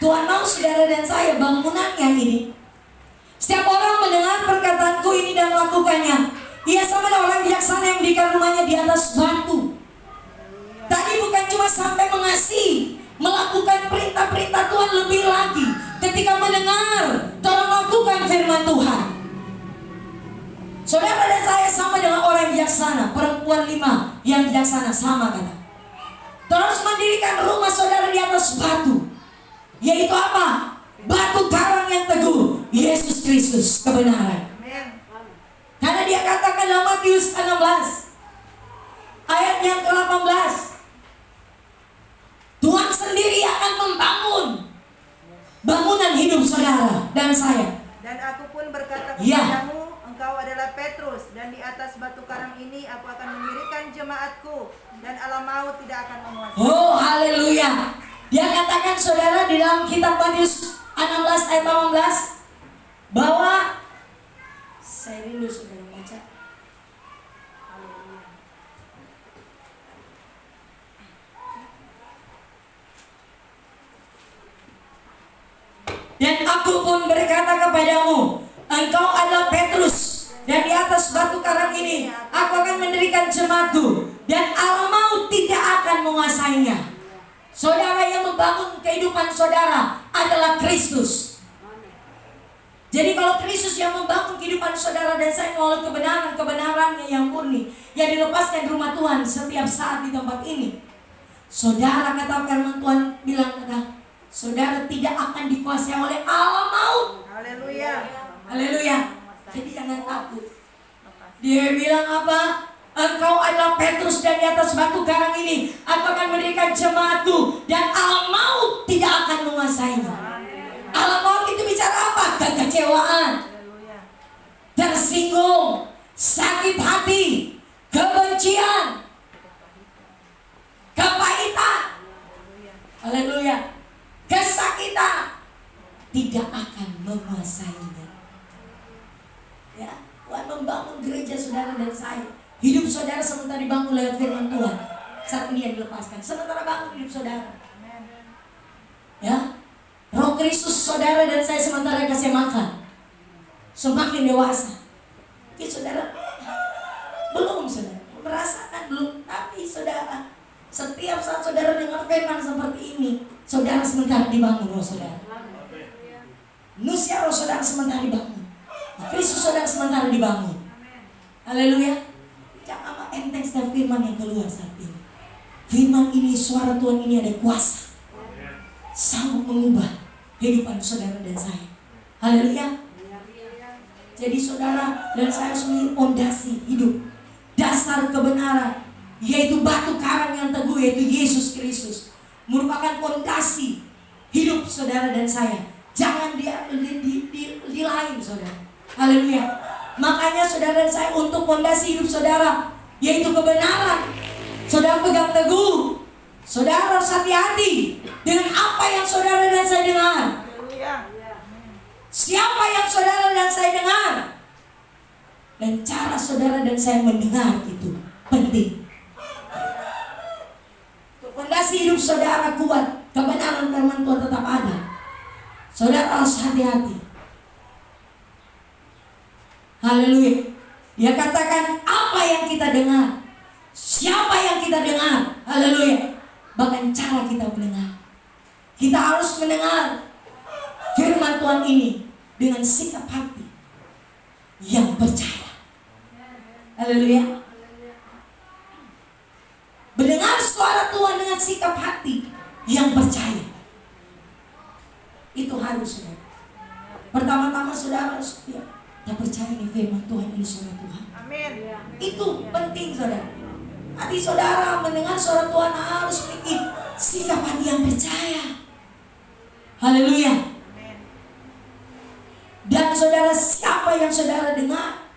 Tuhan mau saudara dan saya bangunannya ini. Setiap orang mendengar perkataanku ini dan melakukannya, ia sama dengan orang bijaksana yang mendirikan rumahnya di atas batu. Tadi bukan cuma sampai mengasihi, melakukan perintah-perintah Tuhan, lebih lagi ketika mendengar, tolong lakukan firman Tuhan. Saudara dan saya sama dengan orang yang bijaksana. Perempuan 5 yang bijaksana sama kata. Terus mendirikan rumah saudara di atas batu. Yaitu apa? batu karang yang teguh, Yesus Kristus kebenaran. Amin. Karena dia katakan dalam Matius 16 ayat yang ke-18, Tuhan sendiri akan membangun bangunan hidup saudara dan saya. Dan aku pun berkata Ya. kepadamu, engkau adalah Petrus, dan di atas batu karang ini aku akan mendirikan jemaatku, dan alam maut tidak akan menguasai. Oh, haleluya. Dia katakan saudara di dalam kitab Matius 16 ayat 18 bahwa saya rindu saudara baca. Dan aku pun berkata kepadamu, engkau adalah Petrus, dan di atas batu karang ini aku akan mendirikan jemaatku, dan alam maut tidak akan menguasainya. Saudara, yang membangun kehidupan saudara adalah Kristus. Jadi kalau Kristus yang membangun kehidupan saudara dan saya melalui kebenarannya yang murni, yang dilepaskan di rumah Tuhan setiap saat di tempat ini, saudara, kata firman Tuhan bilang, saudara tidak akan dikuasai oleh alam maut. Haleluya. Haleluya. Jadi jangan takut. Dia bilang apa? Engkau adalah Petrus, dan di atas batu karang ini aku akan mendirikan jemaatku, dan alam maut tidak akan menguasainya. Alam maut itu bicara apa? Kekecewaan, tersinggung, sakit hati, kebencian, kepahitan. Haleluya. Kesakitan tidak akan menguasainya. Ya, Tuhan membangun gereja saudara dan saya. Hidup saudara sementara dibangun lewat firman Tuhan. Saat ini yang dilepaskan, sementara bangun hidup saudara. Ya, Roh Kristus saudara dan saya sementara kasih makan. Semakin dewasa. Oke saudara, belum saudara merasakan belum, tapi saudara, setiap saat saudara dengar firman seperti ini, saudara sementara dibangun roh saudara. Manusia roh saudara sementara dibangun. Kristus saudara sementara dibangun. Haleluya. Jangan enteng setiap firman yang keluar saat ini. Firman ini, suara Tuhan ini ada kuasa, sanggup mengubah kehidupan saudara dan saya. Haleluya. Jadi saudara dan saya harus memiliki fondasi hidup, dasar kebenaran, yaitu batu karang yang teguh, yaitu Yesus Kristus, merupakan fondasi hidup saudara dan saya. Jangan di lain saudara. Haleluya. Makanya saudara dan saya, untuk fondasi hidup saudara, yaitu kebenaran, saudara pegang teguh. Saudara harus hati-hati dengan apa yang saudara dan saya dengar. Siapa yang saudara dan saya dengar, dan cara saudara dan saya mendengar itu penting. Fondasi hidup saudara kuat, kebenaran firman Tuhan tetap ada, saudara harus hati-hati. Haleluya. Dia katakan apa yang kita dengar, siapa yang kita dengar. Haleluya. Bahkan cara kita mendengar, kita harus mendengar firman Tuhan ini dengan sikap hati yang percaya. Haleluya. Mendengar suara Tuhan dengan sikap hati yang percaya, itu harus saudara. Pertama-tama saudara harus kita percaya nih firman Tuhan ini suara Tuhan. Amin. Itu penting saudara. Hati saudara mendengar suara Tuhan harus memiliki sikap hati yang percaya. Haleluya. Dan saudara, siapa yang saudara dengar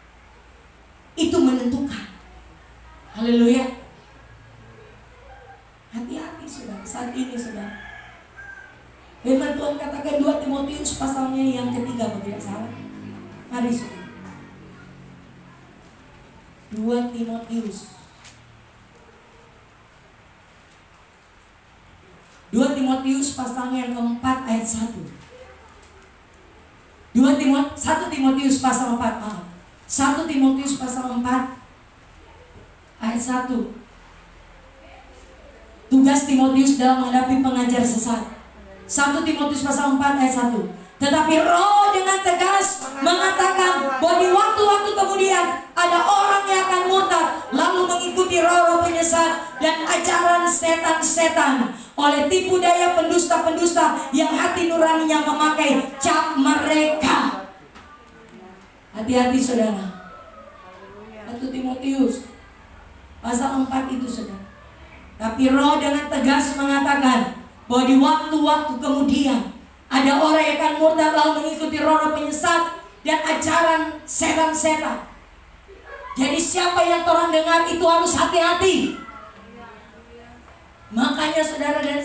itu menentukan. Haleluya. Hati-hati saudara saat ini saudara. Firman Tuhan katakan 2 Timotius pasalnya yang ketiga kalau tidak salah. Mari saudara. 2 Timotius 2 Timotius pasalnya yang keempat ayat 1. 1 Timotius pasal 4, maaf. 1 Timotius pasal 4 ayat 1. Tugas Timotius dalam menghadapi pengajar sesat. 1 Timotius pasal 4 ayat 1. Tetapi Roh dengan tegas mengatakan bahwa di waktu-waktu kemudian ada orang yang akan murtad, lalu mengikuti roh-roh penyesat dan ajaran setan setan, oleh tipu daya pendusta-pendusta yang hati nuraninya memakai cap mereka. Hati-hati saudara. 1 Timotius pasal 4 itu saudara. Tapi Roh dengan tegas mengatakan bahwa di waktu-waktu kemudian ada orang yang akan murtad lalu mengikuti roh-roh penyesat dan ajaran setan-setan. Jadi siapa yang orang dengar itu harus hati-hati. Makanya saudara dan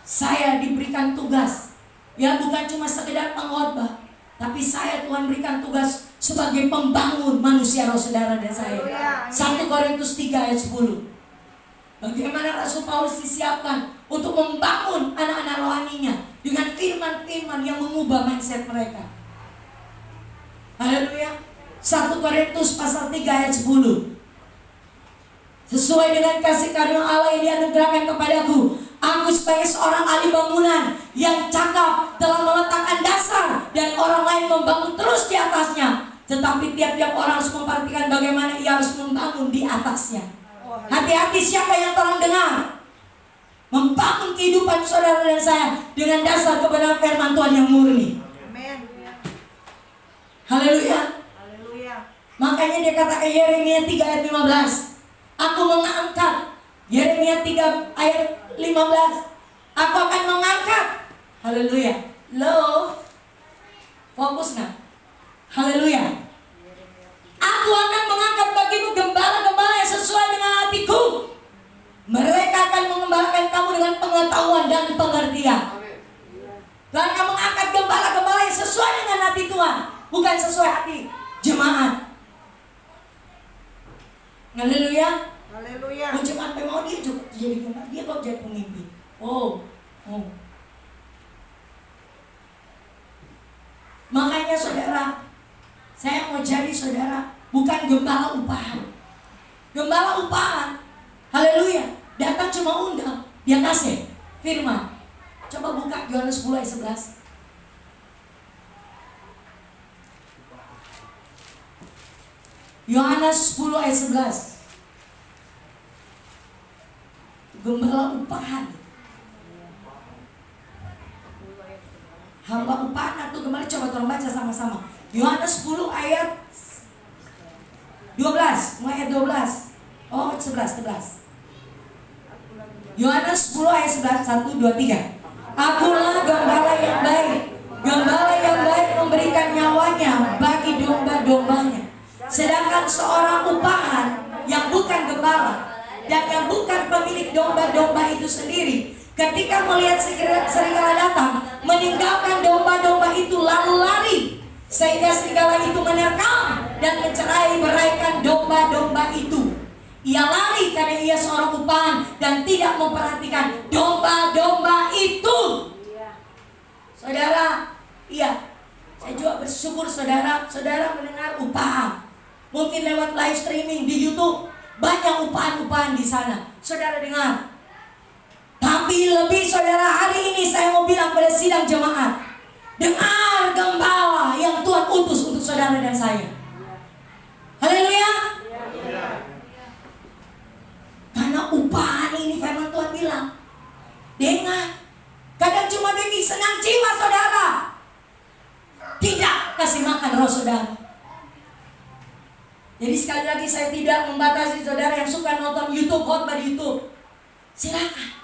saya diberikan tugas. Ya bukan cuma sekedar pengkhotbah, tapi saya Tuhan berikan tugas sebagai pembangun manusia roh saudara dan saya. 1 Korintus 3 ayat 10. Bagaimana Rasul Paulus disiapkan untuk membangun anak-anak rohaninya dengan firman-firman yang mengubah mindset mereka. Haleluya. 1 Korintus pasal 3 ayat 10. Sesuai dengan kasih karunia Allah yang dianugerahkan kepadaku, aku sebagai seorang ahli bangunan yang cakap telah meletakkan dasar dan orang lain membangun terus di atasnya. Tetapi tiap-tiap orang harus memperhatikan bagaimana ia harus membangun di atasnya. Hati-hati siapa yang tolong dengar. Membangun kehidupan saudara dan saya dengan dasar kebenaran firman Tuhan yang murni. Amin. Haleluya. Makanya dia kata Yeremia 3 ayat 15, aku mengangkat. Yeremia 3 ayat 15, aku akan mengangkat. Haleluya. Love. Fokus nah. Haleluya. Aku akan mengangkat bagimu gembala-gembala yang sesuai dengan hatiku. Mereka akan mengembalakan kamu dengan pengetahuan dan pengertian. Dan akan mengangkat gembala-gembala yang sesuai dengan hati Tuhan, bukan sesuai hati jemaat. Haleluya. Haleluya. Jangan sampai mau dia juga jadi gembala, dia kok jadi pemimpin. Makanya saudara, saya mau jadi saudara bukan gembala upahan. Gembala upahan, haleluya, datang cuma undang, dia kasih firman. Coba buka Yohanes 10 ayat 11. Yohanes 10 ayat 11. Gembala upahan. Hamba upahan atau gembala, coba tolong baca sama-sama. Yohanes 10 ayat 12, mulai ayat 12. 11. Yohanes 10 ayat 11, 1, 2, 3. Akulah gembala yang baik. Gembala yang baik memberikan nyawanya bagi domba-dombanya. Sedangkan seorang upahan yang bukan gembala dan yang bukan pemilik domba-domba itu sendiri, ketika melihat serigala datang, meninggalkan domba-domba itu lalu lari, sehingga serigala itu menerkam dan mencerai-beraikan domba-domba itu. Ia lari karena ia seorang upahan dan tidak memperhatikan domba-domba itu. Saudara, iya, saya juga bersyukur saudara mendengar upahan. Mungkin lewat live streaming di YouTube, banyak upahan-upahan di sana. Saudara dengar. Tapi lebih saudara, hari ini saya mau bilang pada sidang jemaat, dengar gembala yang Tuhan utus untuk saudara dan saya. Haleluya. Karena upahan ini firman Tuhan bilang, dengar. Kadang cuma bikin senang jiwa saudara, tidak kasih makan roh saudara. Jadi sekali lagi saya tidak membatasi saudara yang suka nonton YouTube, khotbah di YouTube. Silakan.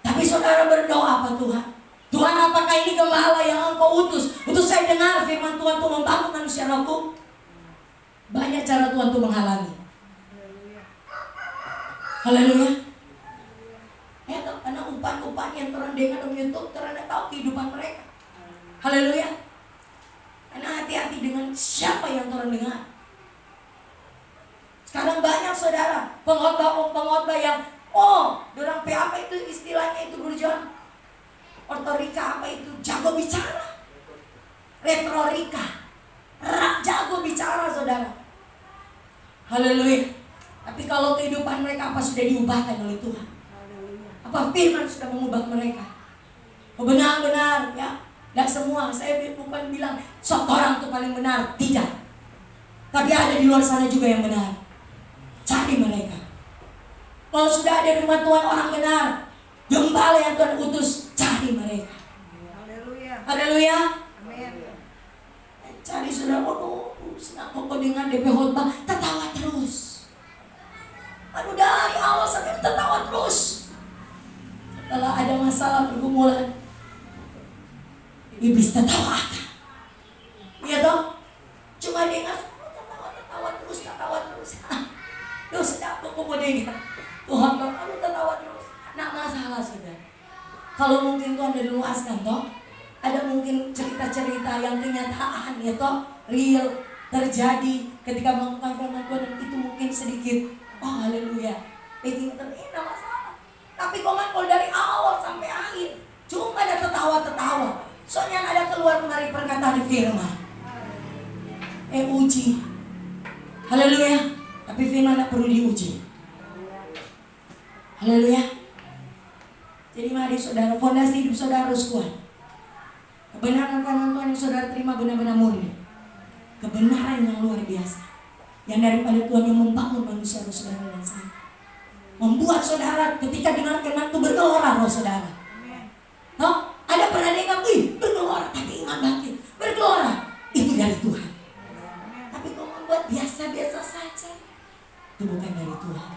Tapi saudara berdoa apa Tuhan? Tuhan, apakah ini gembala yang Engkau utus untuk saya dengar firman Tuhan untuk membangun manusia rohku? Banyak cara Tuhan untuk menghalangi. Haleluya. Ya, karena umpan-umpan yang terang dengar di YouTube terang tahu kehidupan mereka. Haleluya. Karena hati-hati dengan siapa yang terang dengar. Sekarang banyak saudara pengkhotbah yang dorang apa itu istilahnya itu Guru John, otorika apa itu, jago bicara, retorika, jago bicara saudara. Haleluya. Tapi kalau kehidupan mereka apa sudah diubahkan oleh Tuhan? Apa firman sudah mengubah mereka? Benar-benar ya. Tidak semua, saya bukan bilang sok orang itu paling benar, tidak. Tapi ada di luar sana juga yang benar. Cari mereka. Kalau sudah ada di rumah Tuhan orang benar, gembala yang Tuhan utus, cari mereka. Haleluya. Haleluya. Amin. Cari saudara, waduh, senang kok dengan DP khotbah, tertawa terus. Aduh, dari awal sampai tertawa terus. Setelah ada masalah pergumulan, iblis tertawa. Iya toh? Cuma dia ingat, tertawa terus. Duh, sedap kok dengar. Tuhan kamu tertawa terus. Nah, masalah saudara. Kalau mungkin Tuhan dari luaskan toh, ada mungkin cerita-cerita yang kenyataan ya toh, real terjadi ketika melakukan firman Tuhan, dan itu mungkin sedikit, oh haleluya, bikin terhina masalah. Tapi kalau dari awal sampai akhir cuma ada tertawa-tertawa. Soalnya ada keluar kemari perkataan firman. Uji. Haleluya. Tapi firman tidak perlu diuji. Haleluya. Jadi mari saudara, fondasi hidup saudara harus kuat. Kebenaran firman Tuhan yang saudara terima benar-benar murni. Kebenaran yang luar biasa, yang daripada Tuhan yang membangun manusia saudara dan saya, membuat saudara ketika dengar firman itu bergelora roh saudara. No? Ada pernah dengar, bergelora, tapi iman bangkit, bergelora, itu dari Tuhan. Tapi kalau membuat biasa-biasa saja, itu bukan dari Tuhan.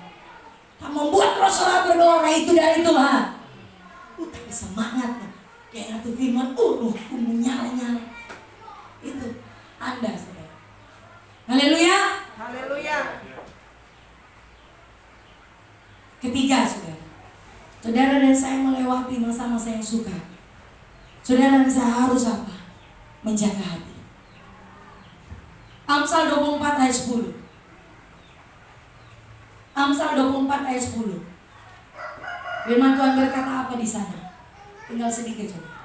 Membuat roh saudara bergelora, itu dari Tuhan. Tapi semangat, kayak itu firman, rohku menyala-nyala. Itu Anda saudara. Haleluya. Haleluya. Ketiga saudara, saudara dan saya melewati masa-masa yang sukar. Saudara dan saya harus apa? Menjaga hati. Amsal 24 ayat 10. Amsal 24 ayat 10. Firman Tuhan berkata apa di sana? Tinggal sedikit saudara.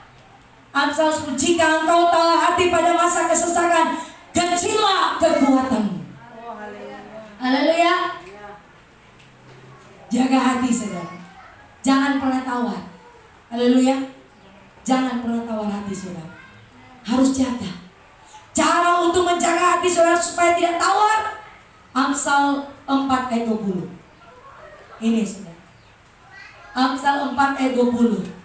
Amsal 10, jika engkau tahu hati pada masa kesesakan, kecillah kekuatanmu. Oh, haleluya. Haleluya. Jaga hati saudara. Jangan pernah tawar. Haleluya. Jangan pernah tawar hati saudara. Harus jaga. Cara untuk menjaga hati saudara supaya tidak tawar, Amsal 4 ayat 20. Ini saudara. Amsal 4 ayat 20.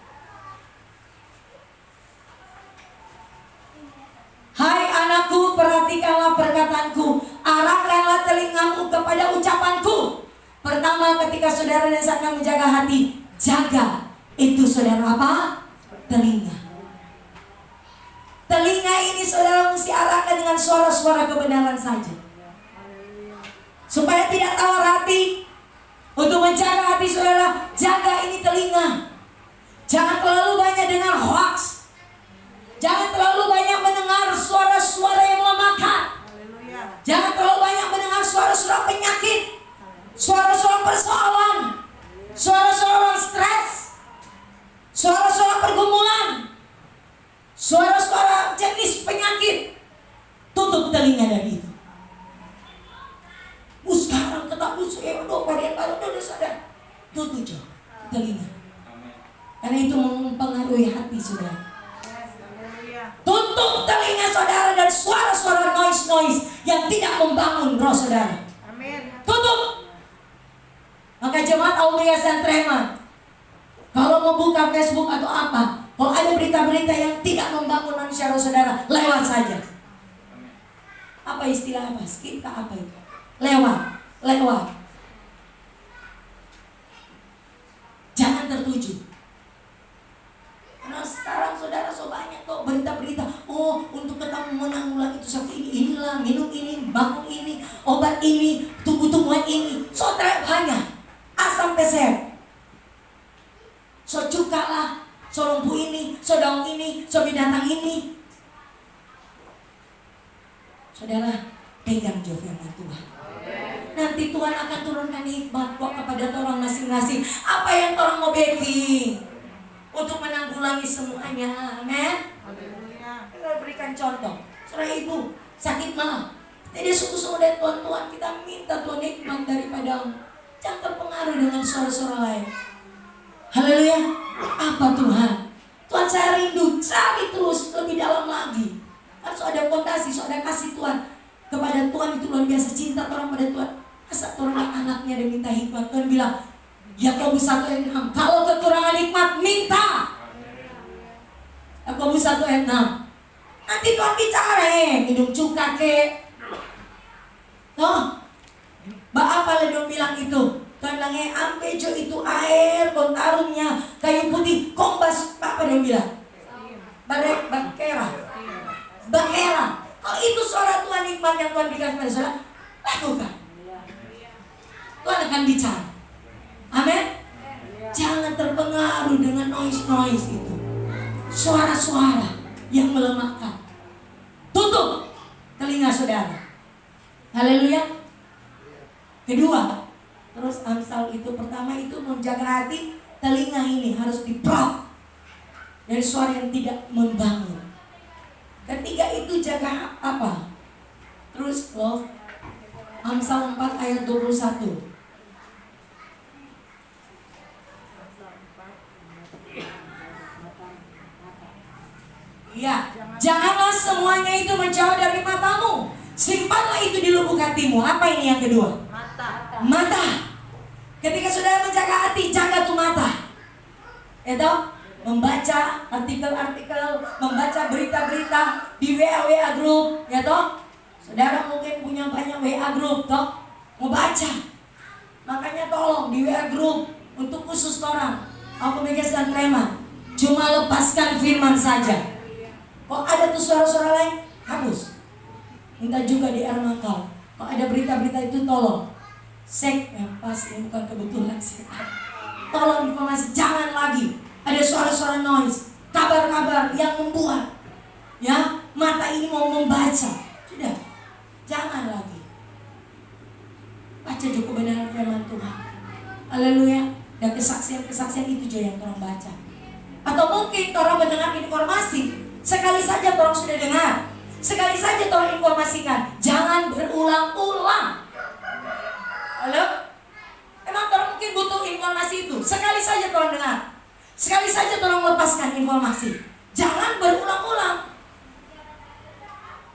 Hai anakku, perhatikanlah perkataanku, arahkanlah telingamu kepada ucapanku. Pertama, ketika saudara dan saya menjaga hati, jaga itu saudara apa? Telinga. Telinga ini saudara mesti arahkan dengan suara-suara kebenaran saja, supaya tidak tawar hati. Untuk menjaga hati saudara, jaga ini telinga. Jangan terlalu banyak dengar hoax. Jangan terlalu banyak mendengar suara-suara yang melemahkan. Jangan terlalu banyak mendengar suara-suara penyakit, suara-suara persoalan, suara-suara orang stres, suara-suara pergumulan, suara-suara jenis penyakit. Tutup telinga dari itu. Sekarang ketahui saya varian baru udah sadar. Tutup telinga. Karena itu mempengaruhi hati saudara. Tutup telinga saudara dari suara-suara noise yang tidak membangun roh saudara. Amin. Tutup. Maka jemaat Aureas dan Trema, kalau membuka Facebook atau apa, kalau ada berita-berita yang tidak membangun manusia roh saudara, lewat saja. Apa istilah apa? Skip apa itu? Lewat. Jangan tertuju. Karena sekarang saudara so banyak kok berita-berita. Untuk ketemu menanggulangi itu seperti inilah, minum ini, bangun ini, obat ini, tumbuh-tumbuhan ini. So banyak. Asam pesem. So cuka lah, so lumpuh ini, so daun ini, so binatang ini. Saudara, pegang jauh firman Tuhan. Nanti Tuhan akan turunkan hikmat kok kepada orang masing-masing. Apa yang orang mau backing untuk menanggulangi semuanya. Amin. Kita berikan contoh. Saudara ibu sakit mah, jadi sungguh-sungguh dari Tuhan kita minta Tuhan hikmat daripada. Jangan terpengaruh dengan suara-suara lain. Haleluya. Apa Tuhan? Tuhan saya rindu, cari terus lebih dalam lagi. Harus ada fondasi, harus ada kasih Tuhan kepada Tuhan itu luar biasa, cinta orang pada Tuhan. Masa orang anaknya dia minta hikmat, Tuhan bilang Yakobus 1 ayat 6. Kalau kekurangan hikmat, minta. Yakobus 1 ayat 6. Nanti Tuhan bicara, minum cuka ke. Noh, apa Ledon bilang itu? Tuhan bilang, ampejo itu air, kontarumnya, kayu putih, kombas, apa dia bilang? Bakera. Kalau itu suara Tuhan, hikmat yang Tuhan berikan kepada saudara, lakukan. Tuhan akan bicara. Amin. Jangan terpengaruh dengan noise itu, suara-suara yang melemahkan. Tutup telinga saudara. Haleluya. Kedua, terus Amsal itu pertama itu menjaga hati, telinga ini harus diprop dari suara yang tidak membangun. Ketiga itu jaga apa? Terus love. Amsal 4 ayat 21. Ya, janganlah semuanya itu menjauh dari matamu. Simpanlah itu di lubuk hatimu. Apa ini yang kedua? Mata. Ketika saudara menjaga hati, jaga tuh mata. Itu membaca artikel-artikel, membaca berita-berita di WA group, ya toh. Saudara mungkin punya banyak WA group, toh. Mau baca. Makanya tolong di WA group untuk khusus orang Aku Megas dan Preman, cuma lepaskan firman saja. Kok ada tuh suara-suara lain, hapus. Minta juga di air mangkal. Kalau ada berita-berita itu tolong sek, pas ini bukan kebetulan sih. Tolong informasi, jangan lagi ada suara-suara noise, kabar-kabar yang membuat ya mata ini mau membaca. Sudah, jangan lagi. Baca juga kebenaran firman Tuhan. Haleluya. Dan kesaksian-kesaksian itu juga yang orang baca. Atau mungkin orang mendengar informasi, sekali saja orang sudah dengar, sekali saja orang informasikan, jangan berulang-ulang. Halo? Emang orang mungkin butuh informasi itu, sekali saja orang dengar, sekali saja orang lepaskan informasi, jangan berulang-ulang.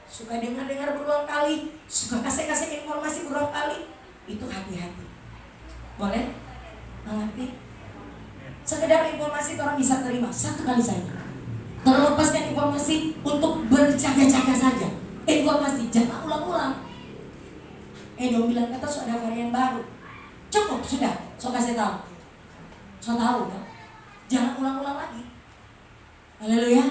Suka dengar-dengar berulang kali, suka kasih informasi berulang kali, itu hati-hati. Boleh? Mengerti? Sekedar informasi orang bisa terima satu kali saja. Terlepaskan informasi untuk berjaga-jaga saja. Informasi jangan ulang-ulang. Dong bilang kata so ada varian baru. Cukup sudah, so kasih tahu. So tahu kan? Jangan ulang-ulang lagi. Haleluya.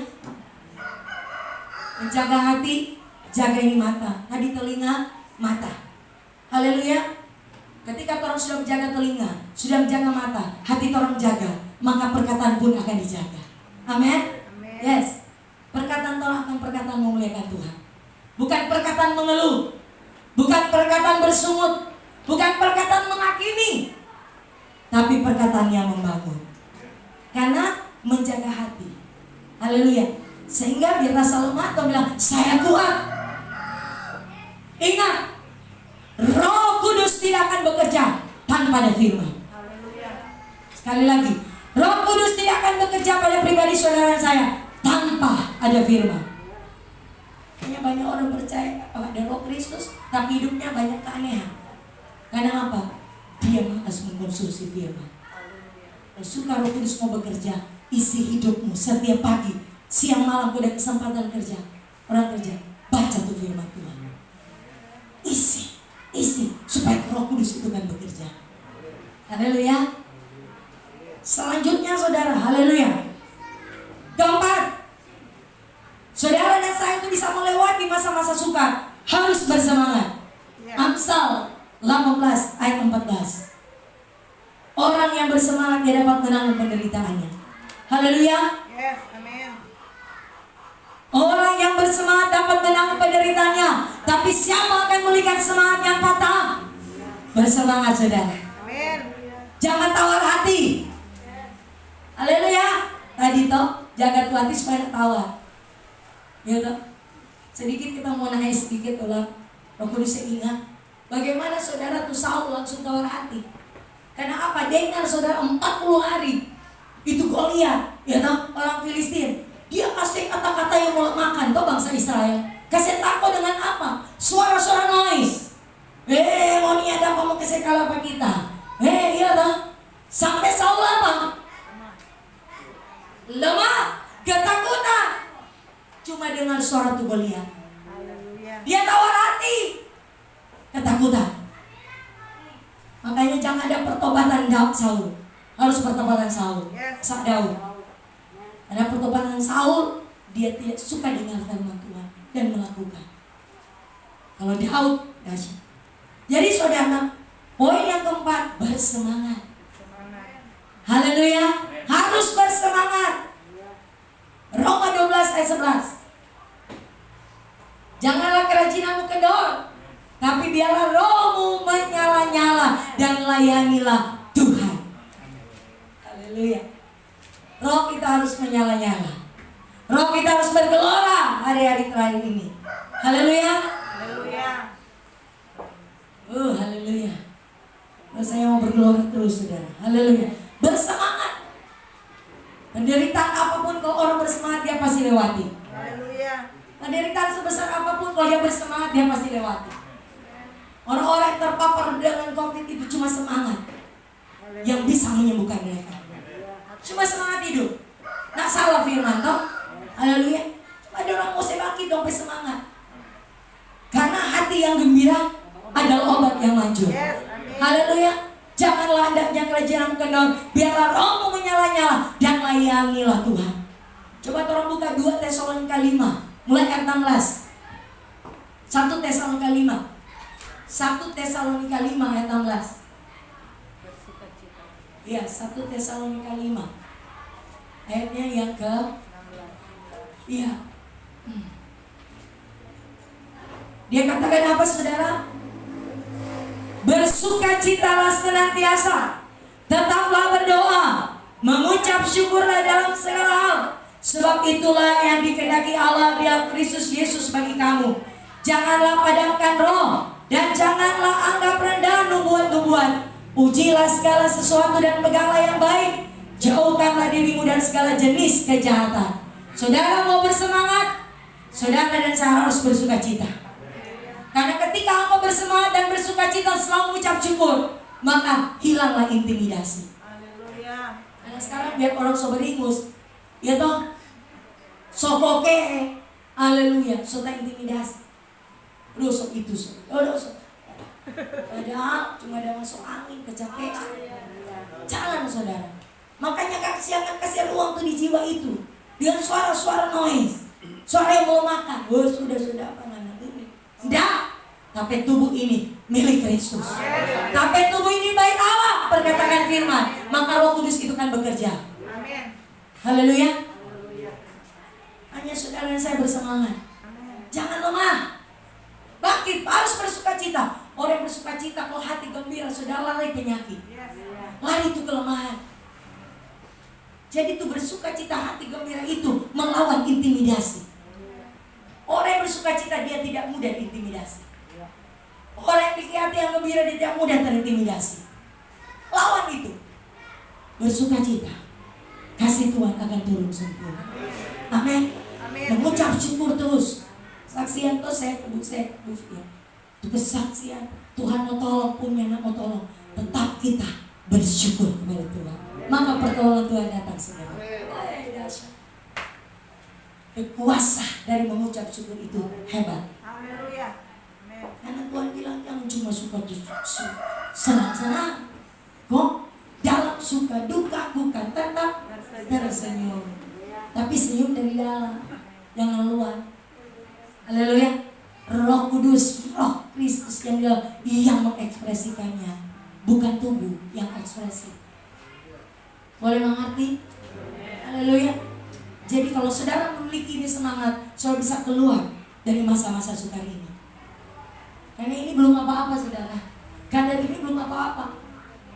Menjaga hati, jaga ini mata. Tadi telinga, mata. Haleluya. Ketika orang sudah menjaga telinga, sudah menjaga mata, hati orang jaga, maka perkataan pun akan dijaga. Amin. Yes. Perkataan Tuhan akan perkataan memuliakan Tuhan. Bukan perkataan mengeluh, bukan perkataan bersungut, bukan perkataan menghakimi, tapi perkataan yang membangun. Karena menjaga hati. Haleluya. Sehingga dia rasa lemah atau bilang, saya kuat. Ingat, Roh Kudus tidak akan bekerja tanpa ada firman. Sekali lagi, Roh Kudus tidak akan bekerja pada pribadi saudara saya tanpa ada firman. Hanya banyak orang percaya ada Roh Kristus, tapi hidupnya banyak keanehan. Karena apa? Dia malas mengkonsumsi firman. Suka Roh Kudus mau bekerja, isi hidupmu setiap pagi, siang malam ada kesempatan kerja, orang kerja, baca tuh firman Tuhan. Isi supaya Roh Kudus itu kan bekerja. Haleluya. Selanjutnya saudara, haleluya. Keempat, saudara dan saya itu bisa melewati masa-masa sukar, harus bersemangat. Amsal 18 ayat 14. Orang yang bersemangat dia dapat menanggung penderitaannya. Haleluya. Yes, amin. Orang yang bersemangat dapat menanggung penderitaannya. Tapi siapa akan memulihkan semangat yang patah? Bersemangat saudara. Amin. Jangan tawar hati. Haleluya. Tadi toh jaga tuh hati supaya tak tawar. Gitu. Sedikit kita mau naik sedikit ulang. Roh Kudus ingat bagaimana saudara tuh Saul langsung tawar hati. Karena apa? Dengar saudara 40 hari itu Goliat, ya toh orang Filistin. Dia kasih kata-kata yang melemahkan toh bangsa Israel. Kasih takut dengan apa? Suara-suara noise. Mau ada apa mau kasih kalah apa kita? Iya toh. ketakutan. Makanya jangan ada pertobatan Saul, harus pertobatan Saul, Daud. Ada pertobatan Saul, dia tidak suka dengar firman Tuhan dan melakukan. Kalau Daud dahsyat. Jadi saudara, poin yang keempat, bersemangat. Haleluya, harus bersemangat. Roma 12 ayat 11. Janganlah kerajinanmu kendor, tapi biarlah rohmu menyala-nyala dan layanilah Tuhan. Haleluya. Roh kita harus menyala-nyala. Roh kita harus bergelora hari-hari terakhir ini. Haleluya. Haleluya. Haleluya. Saya mau bergelora terus, saudara. Haleluya. Bersemangat. Penderitaan apapun kalau orang bersemangat dia pasti lewati. Haleluya. Penderitaan sebesar apapun kalau dia bersemangat dia pasti lewati. Orang-orang yang terpapar dengan COVID itu cuma semangat yang bisa menyembuhkan mereka. Cuma semangat hidup. Nak salah firman toh. Haleluya. Cuma ada orang mau bangkit dong semangat. Karena hati yang gembira adalah obat yang manjur. Haleluya. Janganlah hendaknya kerajaan kendor, biarlah rohmu menyala-nyala dan layanilah Tuhan. Coba tolong buka 2 Tesalonika 5 mulai ayat 16. 1 Tesalonika 5. 1 Tesalonika 5 ayat 16. Iya, 1 Tesalonika 5. Ayatnya yang ke iya. Dia katakan apa, saudara? Bersukacitalah senantiasa, tetaplah berdoa, mengucap syukurlah dalam segala hal, sebab itulah yang dikehendaki Allah di dalam Kristus Yesus bagi kamu. Janganlah padamkan roh, dan janganlah anggap rendah nubuat-nubuat. Ujilah segala sesuatu dan peganglah yang baik. Jauhkanlah dirimu dari segala jenis kejahatan. Saudara mau bersemangat, saudara dan saya harus bersukacita. Karena ketika engkau bersemangat dan bersukacita selalu mengucap syukur, maka hilanglah intimidasi. Haleluya. Karena sekarang biar orang so beringus, ya toh, so koke, haleluya, so tak intimidasi. Lu so itu so, padahal cuma ada masuk angin, kecapean. Jangan saudara. Makanya jangan kasih ruang tuh di jiwa itu dengan suara-suara noise, suara yang mau makan. Oh sudah apa nggak ini? Tidak. Tapi tubuh ini milik Kristus. Tapi tubuh ini baik Allah, perkatakan firman. Maka Roh Kudus itu kan bekerja. Amin. Haleluya. Hanya saudara dan saya bersemangat. Jangan lemah. Bangkit, harus bersukacita. Orang yang bersukacita kalau hati gembira, saudara lari penyakit. Lari itu kelemahan. Jadi itu bersukacita, hati gembira itu melawan intimidasi. Orang yang bersukacita dia tidak mudah diintimidasi. Orang yang bikin hati yang gembira dia tidak mudah terintimidasi. Lawan itu. Bersukacita. Kasih Tuhan akan turun sempurna. Amin. Mengucap syukur terus. Saksian tuh saya ya. Itu kesaksian. Tuhan mau tolong, punya anak mau tolong. Tetap kita bersyukur kepada Tuhan. Maka pertolongan Tuhan datang segera. Kuasa dari mengucap syukur itu hebat. Haleluya. Karena Tuhan bilang jangan cuma suka senang-senang. Kok dalam suka duka bukan tetap tersenyum. Tapi senyum dari dalam, jangan luar. Haleluya. Roh Kudus, Roh Kristus yang mengekspresikannya, bukan tubuh yang ekspresif. Boleh mengerti? Haleluya. Jadi kalau saudara memiliki ini semangat, saudara bisa keluar dari masa-masa sukar ini. Karena ini belum apa-apa saudara. Karena ini belum apa-apa.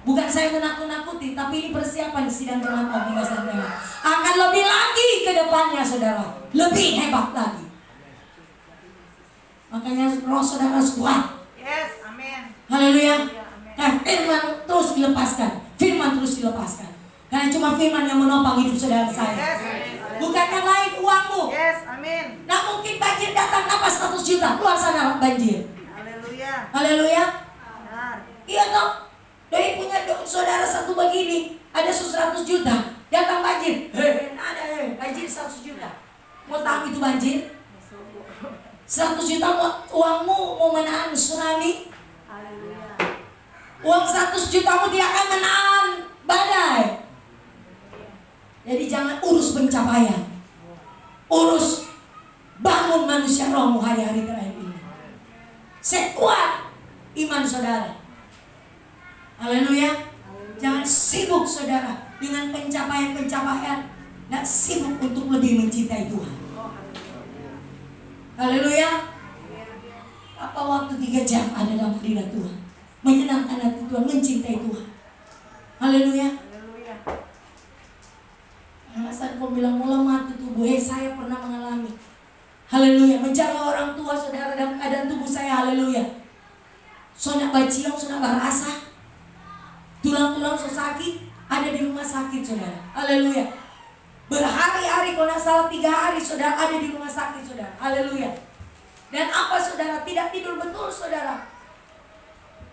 Bukan saya menakut-nakuti, tapi ini persiapan sidang dalam Omega saudara. Akan lebih lagi ke depannya saudara. Lebih hebat lagi. Makanya roh saudara harus kuat. Yes, amin. Haleluya. Nah, firman terus dilepaskan. Firman terus dilepaskan. Karena cuma firman yang menopang hidup saudara saya. Yes. Bukan yang lain uangmu. Yes, amin. Nah mungkin banjir datang apa 100 juta. Keluar sana banjir. Haleluya. Haleluya. Benar. Iya toh. Doi punya saudara satu begini. Ada 100 juta. Datang banjir. Ada banjir 100 juta. Mau tahu itu banjir? 100 juta uangmu mau menahan tsunami? Uang 100 juta tidak akan menahan badai. Jadi jangan urus pencapaian, urus bangun manusia rohmu hari-hari terakhir ini. Sekuat iman saudara. Haleluya. Jangan sibuk saudara dengan pencapaian-pencapaian. Dan sibuk untuk lebih mencintai Tuhan. Haleluya. Apa waktu 3 jam ada dalam hadirat Tuhan, menyenangkan hati Tuhan, mencintai Tuhan. Haleluya. Alasan kau bilang mulai mati tubuh, saya pernah mengalami. Haleluya. Mencari orang tua saudara dalam keadaan tubuh saya. Haleluya. Soalnya baciong, sudah berasa, tulang-tulang sakit, ada di rumah sakit saudara. Haleluya. Berhari-hari, kalau tidak salah 3 hari saudara ada di rumah sakit saudara. Haleluya. Dan apa saudara? Tidak tidur betul saudara.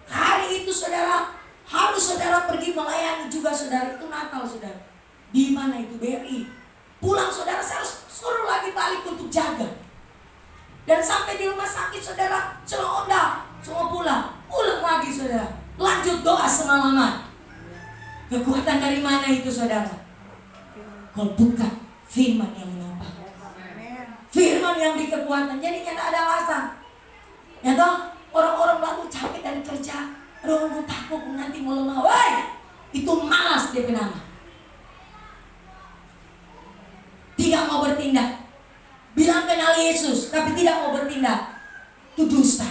Hari itu saudara harus saudara pergi melayani juga saudara. Itu Natal saudara. Di mana itu BRI. Pulang saudara saya harus suruh lagi balik untuk jaga. Dan sampai di rumah sakit saudara celonda, semua pulang lagi saudara. Lanjut doa semalaman. Kekuatan dari mana itu saudara? Kalau bukan firman yang menopang, firman yang beri kekuatan. Jadi tidak ada alasan. Ya toh, orang-orang lalu capek dari kerja, aduh aku takut nanti mau lemah. Woi, itu malas dia nama. Tidak mau bertindak. Bilang kenal Yesus tapi tidak mau bertindak, itu dusta.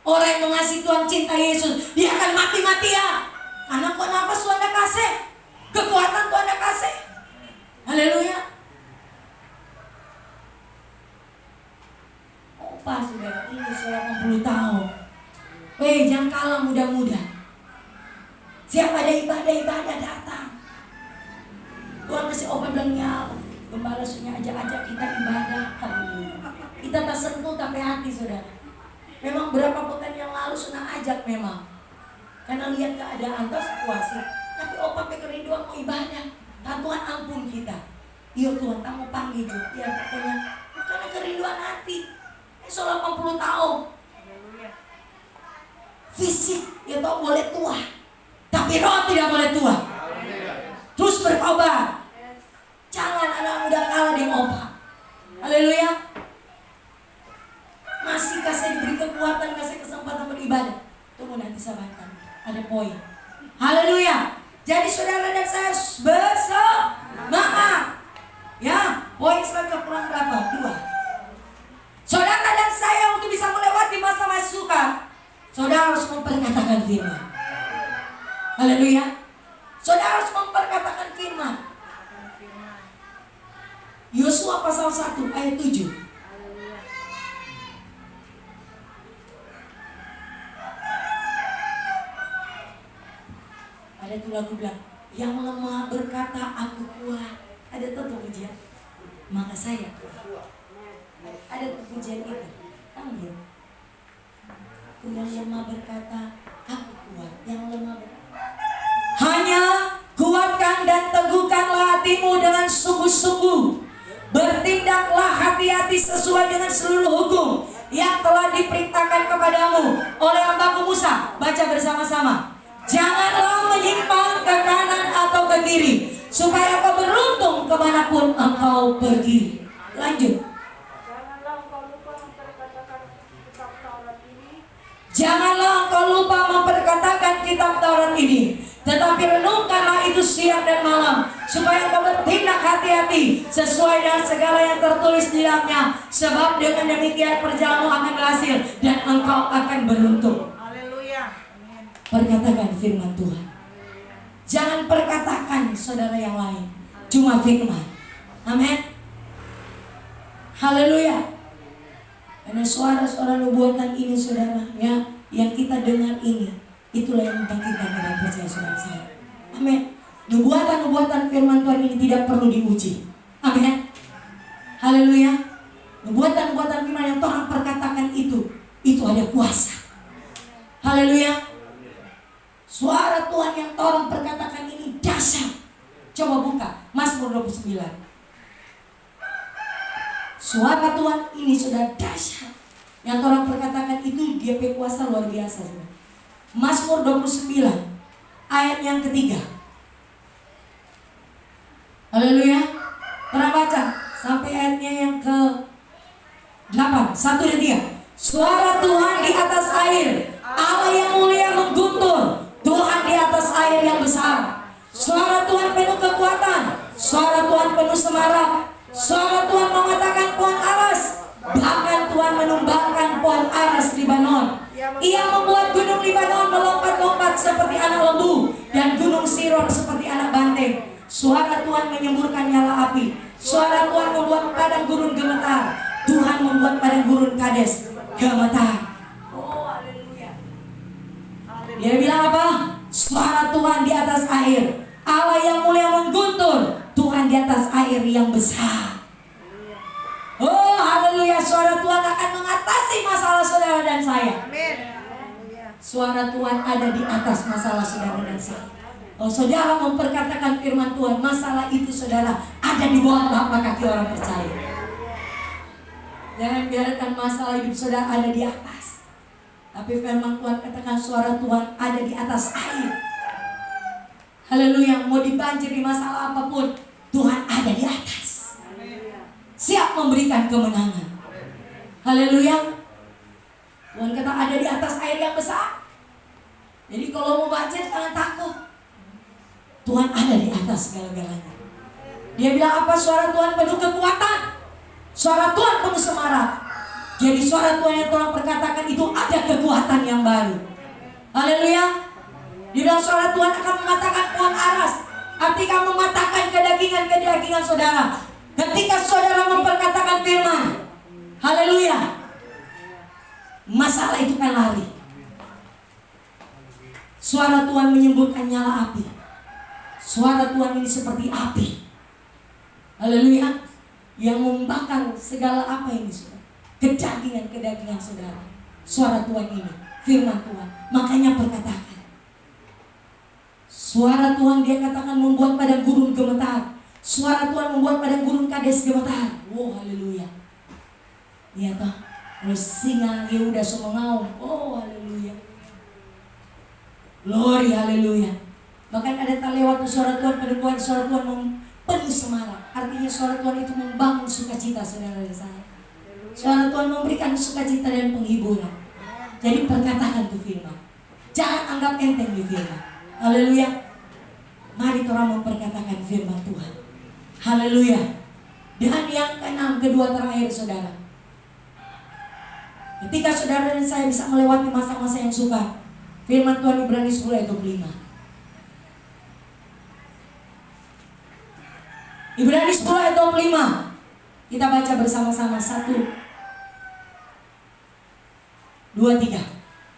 Orang yang mengasihi Tuhan, cinta Yesus, dia akan mati-mati ya. Karena kok nafas Tuhan ada kasih, kekuatan Tuhan ada kasih. Haleluya. Opa saudara, ini sudah 80 tahun. Jangan kalah muda-muda. Siapa ada ibadah datang. Tuhan kasih opa bilang ya, gembala sunya ajak-ajak kita ibadah. Haleluya. Kita tak sentuh tapi hati saudara. Memang berapa pekan yang lalu sudah ajak memang. Karena lihat keadaan terus puasa. Tapi opa kerinduan mau ibadah. Tuhan ampun kita. Iya Tuhan, kamu panggil juga. Ya pokoknya karena kerinduan hati. Soal 80 tahun. Fisik ya toh boleh tua, tapi roh tidak boleh tua. Terus bertobat. Jangan anak muda kalah dengan opa. Haleluya. Masih kasih diberi kekuatan, kasih kesempatan beribadah. Tunggu nanti sahabatkan. Ada poin. Haleluya. Jadi saudara dan saya bersama. Ya, poin selanjutnya kurang berapa? 2. Saudara dan saya untuk bisa melewati masa-masa sukar, saudara harus memperkatakan firman. Haleluya. Saudara harus memperkatakan firman. Yosua pasal 1 ayat 7. Ada tuh lagu bilang, yang lemah berkata aku kuat. Ada tuh pujian, maka saya kuat. Ada tuh pujian itu. Tahu? Yang lemah berkata aku kuat. Yang lemah berkata, hanya kuatkan dan teguhkanlah hatimu dengan sungguh-sungguh. Bertindaklah hati-hati sesuai dengan seluruh hukum yang telah diperintahkan kepadamu oleh hambaku Musa. Baca bersama-sama. Janganlah menyimpang ke kanan atau ke kiri, supaya kau beruntung kemanapun engkau pergi. Lanjut. Janganlah engkau lupa memperkatakan kitab Taurat ini, tetapi renungkanlah itu siang dan malam, supaya kau bertindak hati-hati sesuai dengan segala yang tertulis di dalamnya. Sebab dengan demikian perjalananmu akan berhasil dan engkau akan beruntung. Perkatakan firman Tuhan. Jangan perkatakan saudara yang lain, cuma firman. Amin. Haleluya. Karena suara-suara nubuatan ini saudara ya, yang kita dengar ini, itulah yang membangkitkan kita percaya saudara saya. Amin. Nubuatan-nubuatan firman Tuhan ini tidak perlu diuji. Amin. Haleluya. Nubuatan-nubuatan firman yang Tuhan perkatakan itu ada kuasa. Haleluya. Suara Tuhan yang Tuhan perkatakan ini dahsyat. Coba buka Mazmur 29. Suara Tuhan ini sudah dahsyat. Yang Tuhan perkatakan itu dia berkuasa luar biasa. Mazmur 29 ayat yang ketiga. Haleluya. Pernah baca sampai ayatnya yang ke 8. 1 dan 3. Suara Tuhan di atas air, Allah yang mulia mengguntur, Tuhan di atas air yang besar. Suara Tuhan penuh kekuatan, suara Tuhan penuh semarak, suara Tuhan mematahkan pohon aras, bahkan Tuhan menumbangkan pohon aras Libanon. Ia membuat gunung Libanon melompat-lompat seperti anak lembu, dan gunung Siron seperti anak banteng. Suara Tuhan menyemburkan nyala api, suara Tuhan membuat padang gurun gemetar, Tuhan membuat padang gurun Kades gemetar. Oh, haleluya. Dia bilang apa? Suara Tuhan di atas air, Allah yang mulia mengguntur, Tuhan di atas air yang besar. Oh, haleluya. Suara Tuhan akan mengatasi masalah saudara dan saya. Amin. Suara Tuhan ada di atas masalah saudara dan saya. Oh, saudara memperkatakan firman Tuhan, masalah itu saudara ada di bawah telapak kaki orang percaya. Jangan biarkan masalah hidup saudara ada di atas. Tapi firman Tuhan katakan suara Tuhan ada di atas air. Haleluya. Mau dibanjiri masalah apapun, Tuhan ada di atas, siap memberikan kemenangan. Haleluya. Tuhan kata ada di atas air yang besar. Jadi kalau mau banjir jangan takut, Tuhan ada di atas segala-galanya. Dia bilang apa? Suara Tuhan penuh kekuatan, suara Tuhan penuh semarak. Jadi suara Tuhan yang Tuhan perkatakan itu ada kekuatan yang baru. Haleluya. Dia bilang suara Tuhan akan mematahkan pohon aras, artinya mematahkan kedagingan saudara. Ketika saudara memperkatakan firman, haleluya, masalah itu kan lari. Suara Tuhan menyemburkan nyala api. Suara Tuhan ini seperti api, haleluya, yang membakar segala apa ini saudara, kedagingan saudara. Suara Tuhan ini, firman Tuhan. Makanya perkatakan, suara Tuhan dia katakan membuat padang gurun gemetar. Suara Tuhan membuat padang gurun Kades gemetar. Oh, haleluya. Iya toh. Terus singa dia udah semengaum. Oh, haleluya. Glory, haleluya. Bahkan ada tak lewat suara Tuhan penuh, suara Tuhan penuh semarak. Artinya suara Tuhan itu membangun sukacita saudara dan saya. Suara Tuhan memberikan sukacita dan penghiburan. Jadi perkatakan tuh firman. Jangan anggap enteng di firman. Haleluya. Mari orang memperkatakan firman Tuhan. Haleluya. Dan yang keenam, kedua terakhir saudara. Ketika saudara dan saya bisa melewati masa-masa yang sukar, firman Tuhan Ibrani 10 ayat 25. Ibrani 10 ayat 25. Kita baca bersama-sama. 1, 2, 3.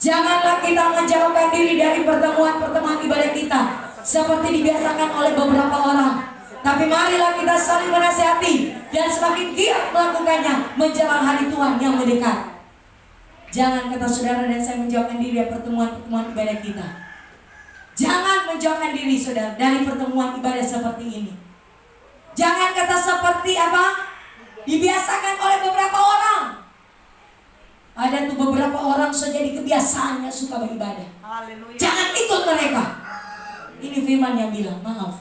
Janganlah kita menjauhkan diri dari pertemuan-pertemuan ibadah kita seperti dibiasakan oleh beberapa orang, tapi marilah kita saling menasihati dan semakin giat melakukannya menjelang hari Tuhan yang mendekat. Jangan, kata saudara dan saya, menjauhkan diri dari pertemuan-pertemuan ibadah kita. Jangan menjauhkan diri saudara dari pertemuan ibadah seperti ini. Jangan kata seperti apa? Dibiasakan oleh beberapa orang. Ada tuh beberapa orang saja di kebiasaannya suka beribadah. Haleluya. Jangan ikut mereka. Ini firman yang bilang, maaf,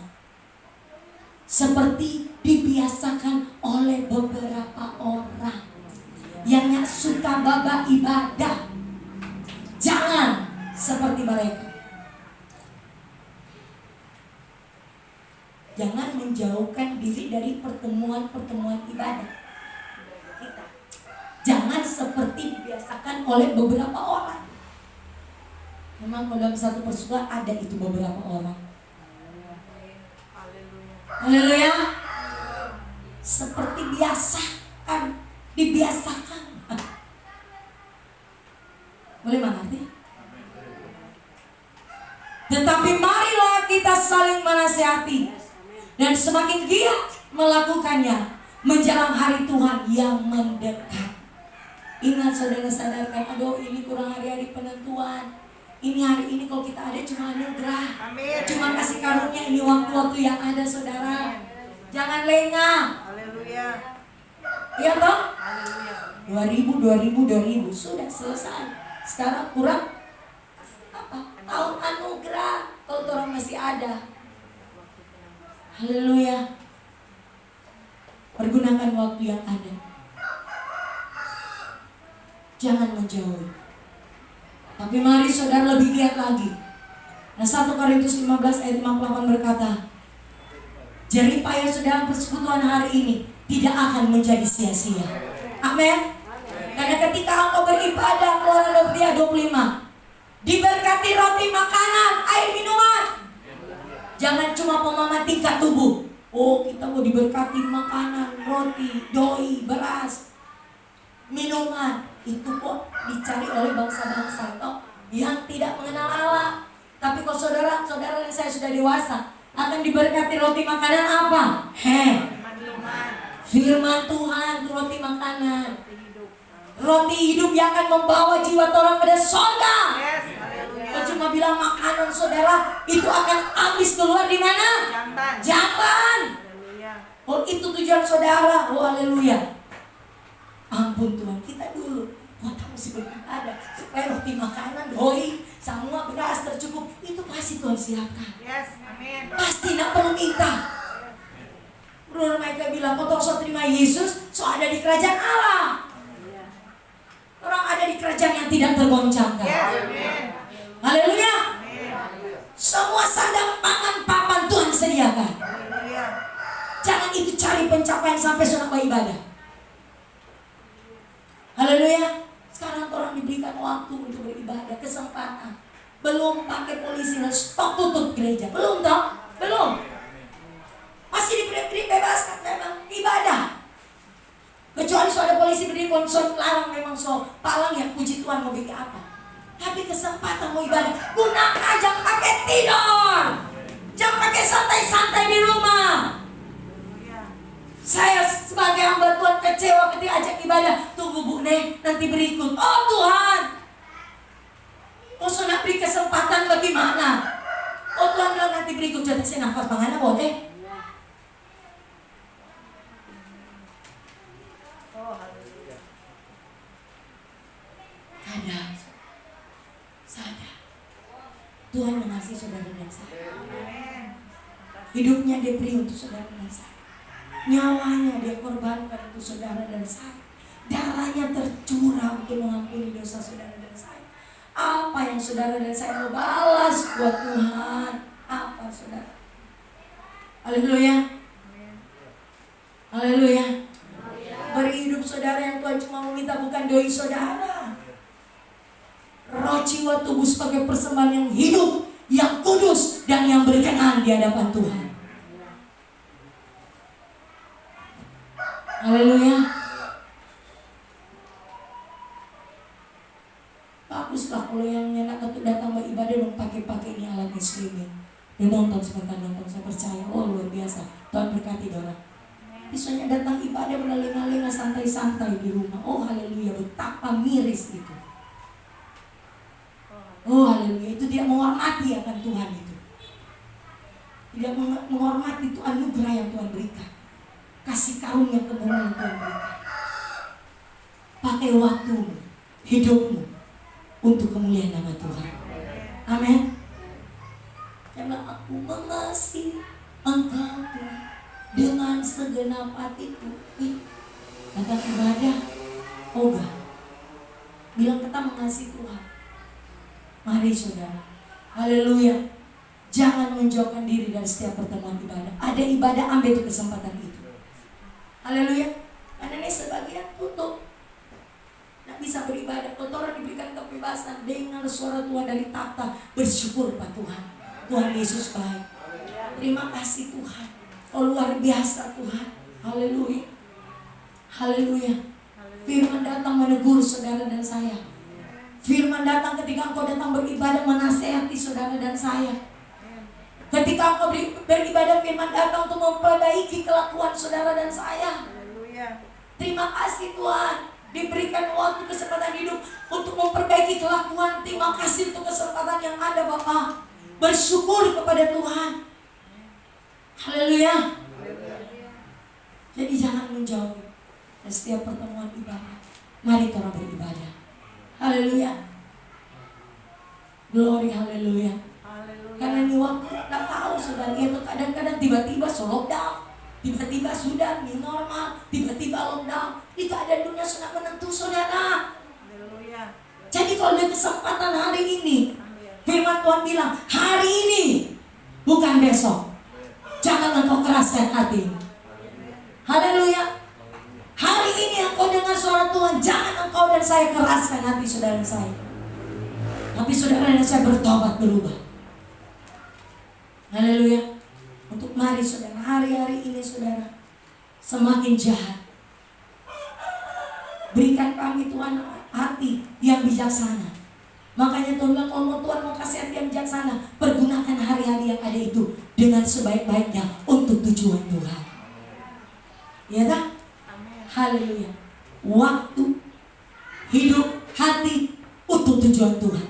seperti dibiasakan oleh beberapa orang yang suka babak ibadah. Jangan seperti mereka. Jangan menjauhkan diri dari pertemuan-pertemuan ibadah kita. Jangan seperti dibiasakan oleh beberapa orang. Memang kalau dalam satu persekutuan ada itu beberapa orang. Haleluya. Seperti biasakan, dibiasakan. Boleh mengerti? Tetapi marilah kita saling menasihati dan semakin giat melakukannya menjelang hari Tuhan yang mendekat. Ingat saudara, sadarkan, aduh ini kurang hari-hari penentuan. Ini hari ini kalau kita ada cuma anugerah. Amin. Cuma kasih karunia, ini waktu-waktu yang ada saudara. Jangan lengah. Haleluya. Iya toh? Haleluya. 2000 sudah selesai. Sekarang kurang apa? tahun anugerah kalau orang masih ada. Haleluya. Pergunakan waktu yang ada. Jangan menjauh. Tapi mari saudara lebih giat lagi. Nah 1 Korintus 15 ayat 58 berkata, jeripaya saudara persekutuan hari ini tidak akan menjadi sia-sia. Amin. Karena ketika engkau beribadah, Keluaran 25, diberkati roti, makanan, air minuman. Jangan cuma pemahaman tingkat tubuh. Oh, kita mau diberkati makanan, roti, doi, beras, minuman. Itu kok dicari oleh bangsa-bangsa yang tidak mengenal Allah. Tapi kok saudara-saudara yang saya sudah dewasa akan diberkati roti makanan apa? Firman Tuhan, roti makanan. Roti hidup yang akan membawa jiwa orang pada surga. Kau cuma bilang makanan saudara itu akan habis keluar di mana? Jamban. Oh itu tujuan saudara. Oh haleluya. Ampun Tuhan, kita dulu kota mesti beribadah supaya roti makanan, doi, semua beras tercukup. Itu pasti Tuhan siapkan. Amin. Pasti tidak perlu minta. Bro mereka bilang kau so terima Yesus, so ada di kerajaan Allah. Orang ada di kerajaan yang tidak tergoncangkan. Haleluya. Semua sandang pangan papan Tuhan sediakan. Jangan itu cari pencapaian sampai sudah beribadah. Haleluya. Sekarang orang diberikan waktu untuk beribadah, kesempatan. Belum pakai polisi stok tutup gereja. Belum toh? Belum. Masih dibebaskan memang ibadah. Kecuali so ada polisi berdiri konsol larang memang so palang ya puji Tuhan mau bikin apa. Tapi kesempatan mau ibadah gunakan, jangan pakai tidur. Jangan pakai santai-santai di rumah. Saya sebagai hamba Tuhan kecewa ketika ajak ibadah. Tunggu Bu Nek, nanti berikut. Oh Tuhan, oh sudah beri kesempatan bagaimana? Oh Tuhan bilang nanti berikut. Jadi saya nafas bangana boleh. Sadar Tuhan mengasihi saudara dan saya. Hidupnya dia beri untuk saudara dan saya. Nyawanya dia korbankan untuk saudara dan saya. Darahnya tercurah untuk mengampuni dosa saudara dan saya. Apa yang saudara dan saya mau balas buat Tuhan? Apa saudara? Haleluya. Haleluya. Beri hidup saudara yang Tuhan cuma meminta bukan doi saudara. Roh jiwa tubuh sebagai persembahan yang hidup, yang kudus dan yang berkenan di hadapan Tuhan. Haleluya. Baguslah kalau yang enak untuk datang beribadah dan pakai ini alat streaming. Dan nonton sebentar nonton, saya percaya, oh luar biasa. Tuhan berkati orang. Misalnya datang ibadah berlenga-lenga santai-santai di rumah. Oh haleluya, betapa miris itu. Oh haleluya, itu tidak menghormati akan Tuhan itu. Tidak menghormati itu anugerah yang Tuhan berikan. Kasih karunia kebenaran yang Tuhan berikan. Pakai waktumu, hidupmu untuk kemuliaan nama Tuhan. Amin. Karena aku mengasihi Engkau dengan segenap hatiku. Datang ibadah, ogah. Bilang kita mengasihi Tuhan. Mari saudara, haleluya. Jangan menjauhkan diri dari setiap pertemuan ibadah. Ada ibadah, ambil itu kesempatan itu. Haleluya. Karena ini sebagian tutup, tidak bisa beribadah. Kotoran diberikan kebebasan. Dengar suara Tuhan dari takhta. Bersyukur Pak Tuhan. Tuhan Yesus baik. Terima kasih Tuhan. Oh luar biasa Tuhan. Haleluya. Haleluya. Firman datang menegur saudara dan saya. Firman datang ketika engkau datang beribadah menasehati saudara dan saya. Ketika engkau beribadah, firman datang untuk memperbaiki kelakuan saudara dan saya. Terima kasih Tuhan. Diberikan waktu kesempatan hidup untuk memperbaiki kelakuan. Terima kasih untuk kesempatan yang ada Bapak. Bersyukur kepada Tuhan. Haleluya. Jadi jangan menjauh dari setiap pertemuan ibadah. Mari kita beribadah. Haleluya. Glory, haleluya. Haleluya. Karena ini waktu nggak tahu saudara, itu kadang-kadang tiba-tiba lockdown, tiba-tiba sudah new normal, tiba-tiba lockdown. Itu keadaan dunia sudah menentu saudara. Haleluya. Jadi kalau ada kesempatan hari ini, firman Tuhan bilang hari ini, bukan besok. Jangan engkau keraskan hati. Haleluya. Hari ini engkau dengar suara Tuhan, jangan engkau dan saya keraskan hati saudara saya. Tapi saudara dan saya bertobat, berubah. Haleluya. Untuk mari saudara, hari-hari ini saudara, semakin jahat. Berikan kami Tuhan hati yang bijaksana. Makanya Tuhan bilang, kalau Tuhan mau kasih hati yang bijaksana, pergunakan hari-hari yang ada itu dengan sebaik-baiknya untuk tujuan Tuhan. Ya kan? Haleluya. Waktu, hidup, hati untuk tujuan Tuhan.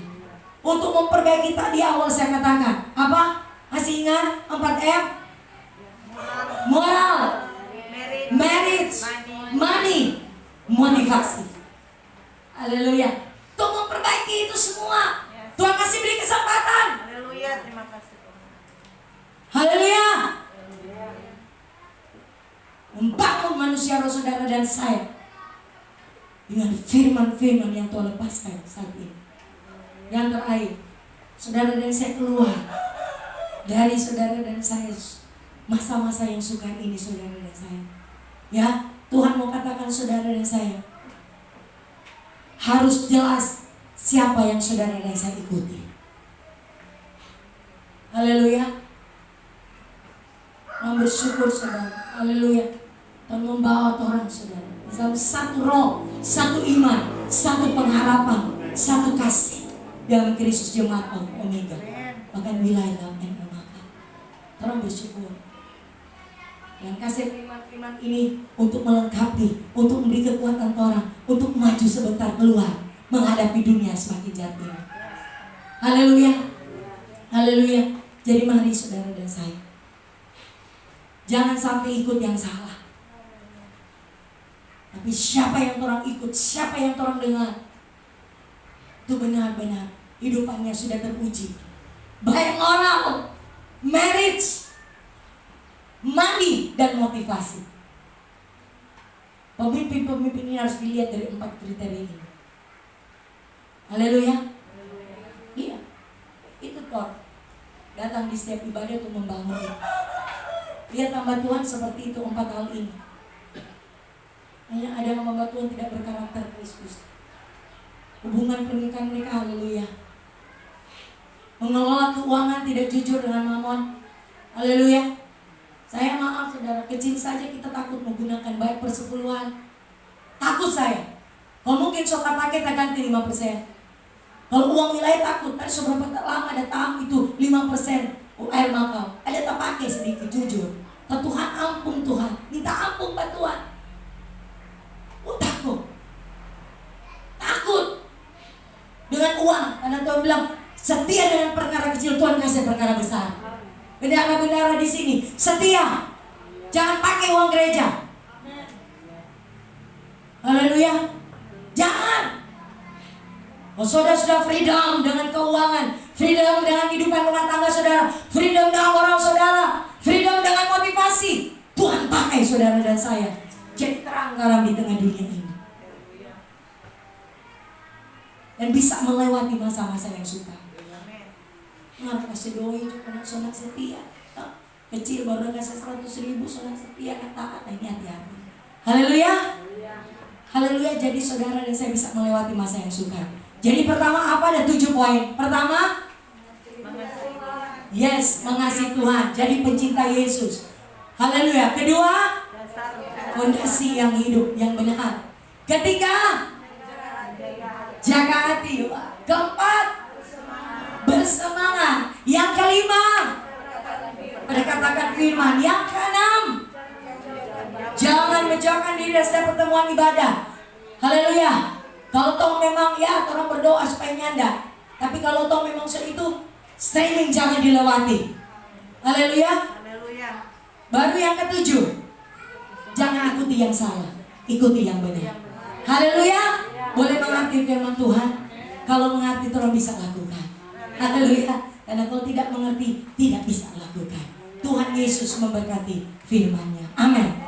Untuk memperbaiki tadi awal saya katakan apa? Masih ingat 4M? Moral, marriage, money, motivasi. Haleluya. Untuk memperbaiki itu semua, Tuhan kasih beri kesempatan. Haleluya, terima kasih Tuhan. Haleluya. Membangun manusia roh saudara dan saya dengan firman-firman yang Tuhan lepaskan saat ini. Yang terakhir, saudara dan saya keluar dari saudara dan saya masa-masa yang sukar ini, saudara dan saya. Ya, Tuhan mau katakan saudara dan saya harus jelas siapa yang saudara dan saya ikuti. Haleluya. Mau bersyukur saudara. Haleluya. Tuhan membawa orang saudara dalam satu roh, satu iman, satu pengharapan, satu kasih dalam Kristus Jemaat Omega. Bahkan wilayah dan memakan. Tolong bersyukur. Dan kasih firman-firman ini untuk melengkapi, untuk memberi kekuatan orang, untuk maju sebentar keluar, menghadapi dunia semakin jahat ini. Haleluya. Haleluya. Jadi mari saudara dan saya, jangan sampai ikut yang salah. Tapi siapa yang orang ikut, siapa yang orang dengar, itu benar-benar hidupannya sudah teruji. Baik moral, marriage, money, dan motivasi. Pemimpin-pemimpin ini harus dilihat dari 4 kriteria ini. Haleluya. Iya. Itu kok datang di setiap ibadah untuk membangun itu. Lihat hamba Tuhan seperti itu 4 hal ini. Hanya ada hamba Tuhan tidak berkarakter Kristus. Hubungan pernikahan mereka, haleluya. Mengelola keuangan tidak jujur dengan mamon. Haleluya. Saya maaf saudara, kecil saja kita takut menggunakan baik persepuluhan. Takut saya. Kalau mungkin sota pakai tak ganti 5%. Kalau uang wilayah takut, kan seberapa lama ada tahap itu 5% air makau. Ada tak pakai sedikit jujur. Tuhan ampun Tuhan, minta ampun Pak Tuhan. Takut. Takut dengan uang. Karena Tuhan bilang setia dengan perkara kecil, Tuhan kasih perkara besar. Bendara-bendara di sini setia. Jangan pakai uang gereja. Haleluya. Jangan. Oh, saudara sudah freedom dengan keuangan, freedom dengan kehidupan rumah tangga saudara, freedom dengan orang saudara, freedom dengan motivasi. Tuhan pakai saudara dan saya jadi terang garam di tengah dunia ini. Dan bisa melewati masa-masa yang sukar. Nggak kasih doi cuma sonak setia. Kecil baru kasih 100.000 sonak setia kan taat. Nah, ini hati-hati. Haleluya. Haleluya. Jadi saudara dan saya bisa melewati masa yang sukar. Jadi pertama apa? Ada 7 poin. Pertama, yes, mengasihi Tuhan. Jadi pencinta Yesus. Haleluya. Kedua, fondasi yang hidup yang benar. Ketiga, jaga hati. Keempat, bersemangat. Yang kelima, katakan firman. Yang keenam, jangan menjauhkan diri dari setiap pertemuan ibadah. Haleluya. Kalau toh memang ya orang berdoa supaya nyanda, tapi kalau toh memang itu streaming jangan dilewati. Haleluya. Baru yang ketujuh, jangan ikuti yang salah, ikuti yang benar. Haleluya. Boleh mengerti firman Tuhan. Kalau mengerti orang bisa lakukan. Haleluya. Karena kalau tidak mengerti, tidak bisa lakukan. Tuhan Yesus memberkati firman-Nya. Amin.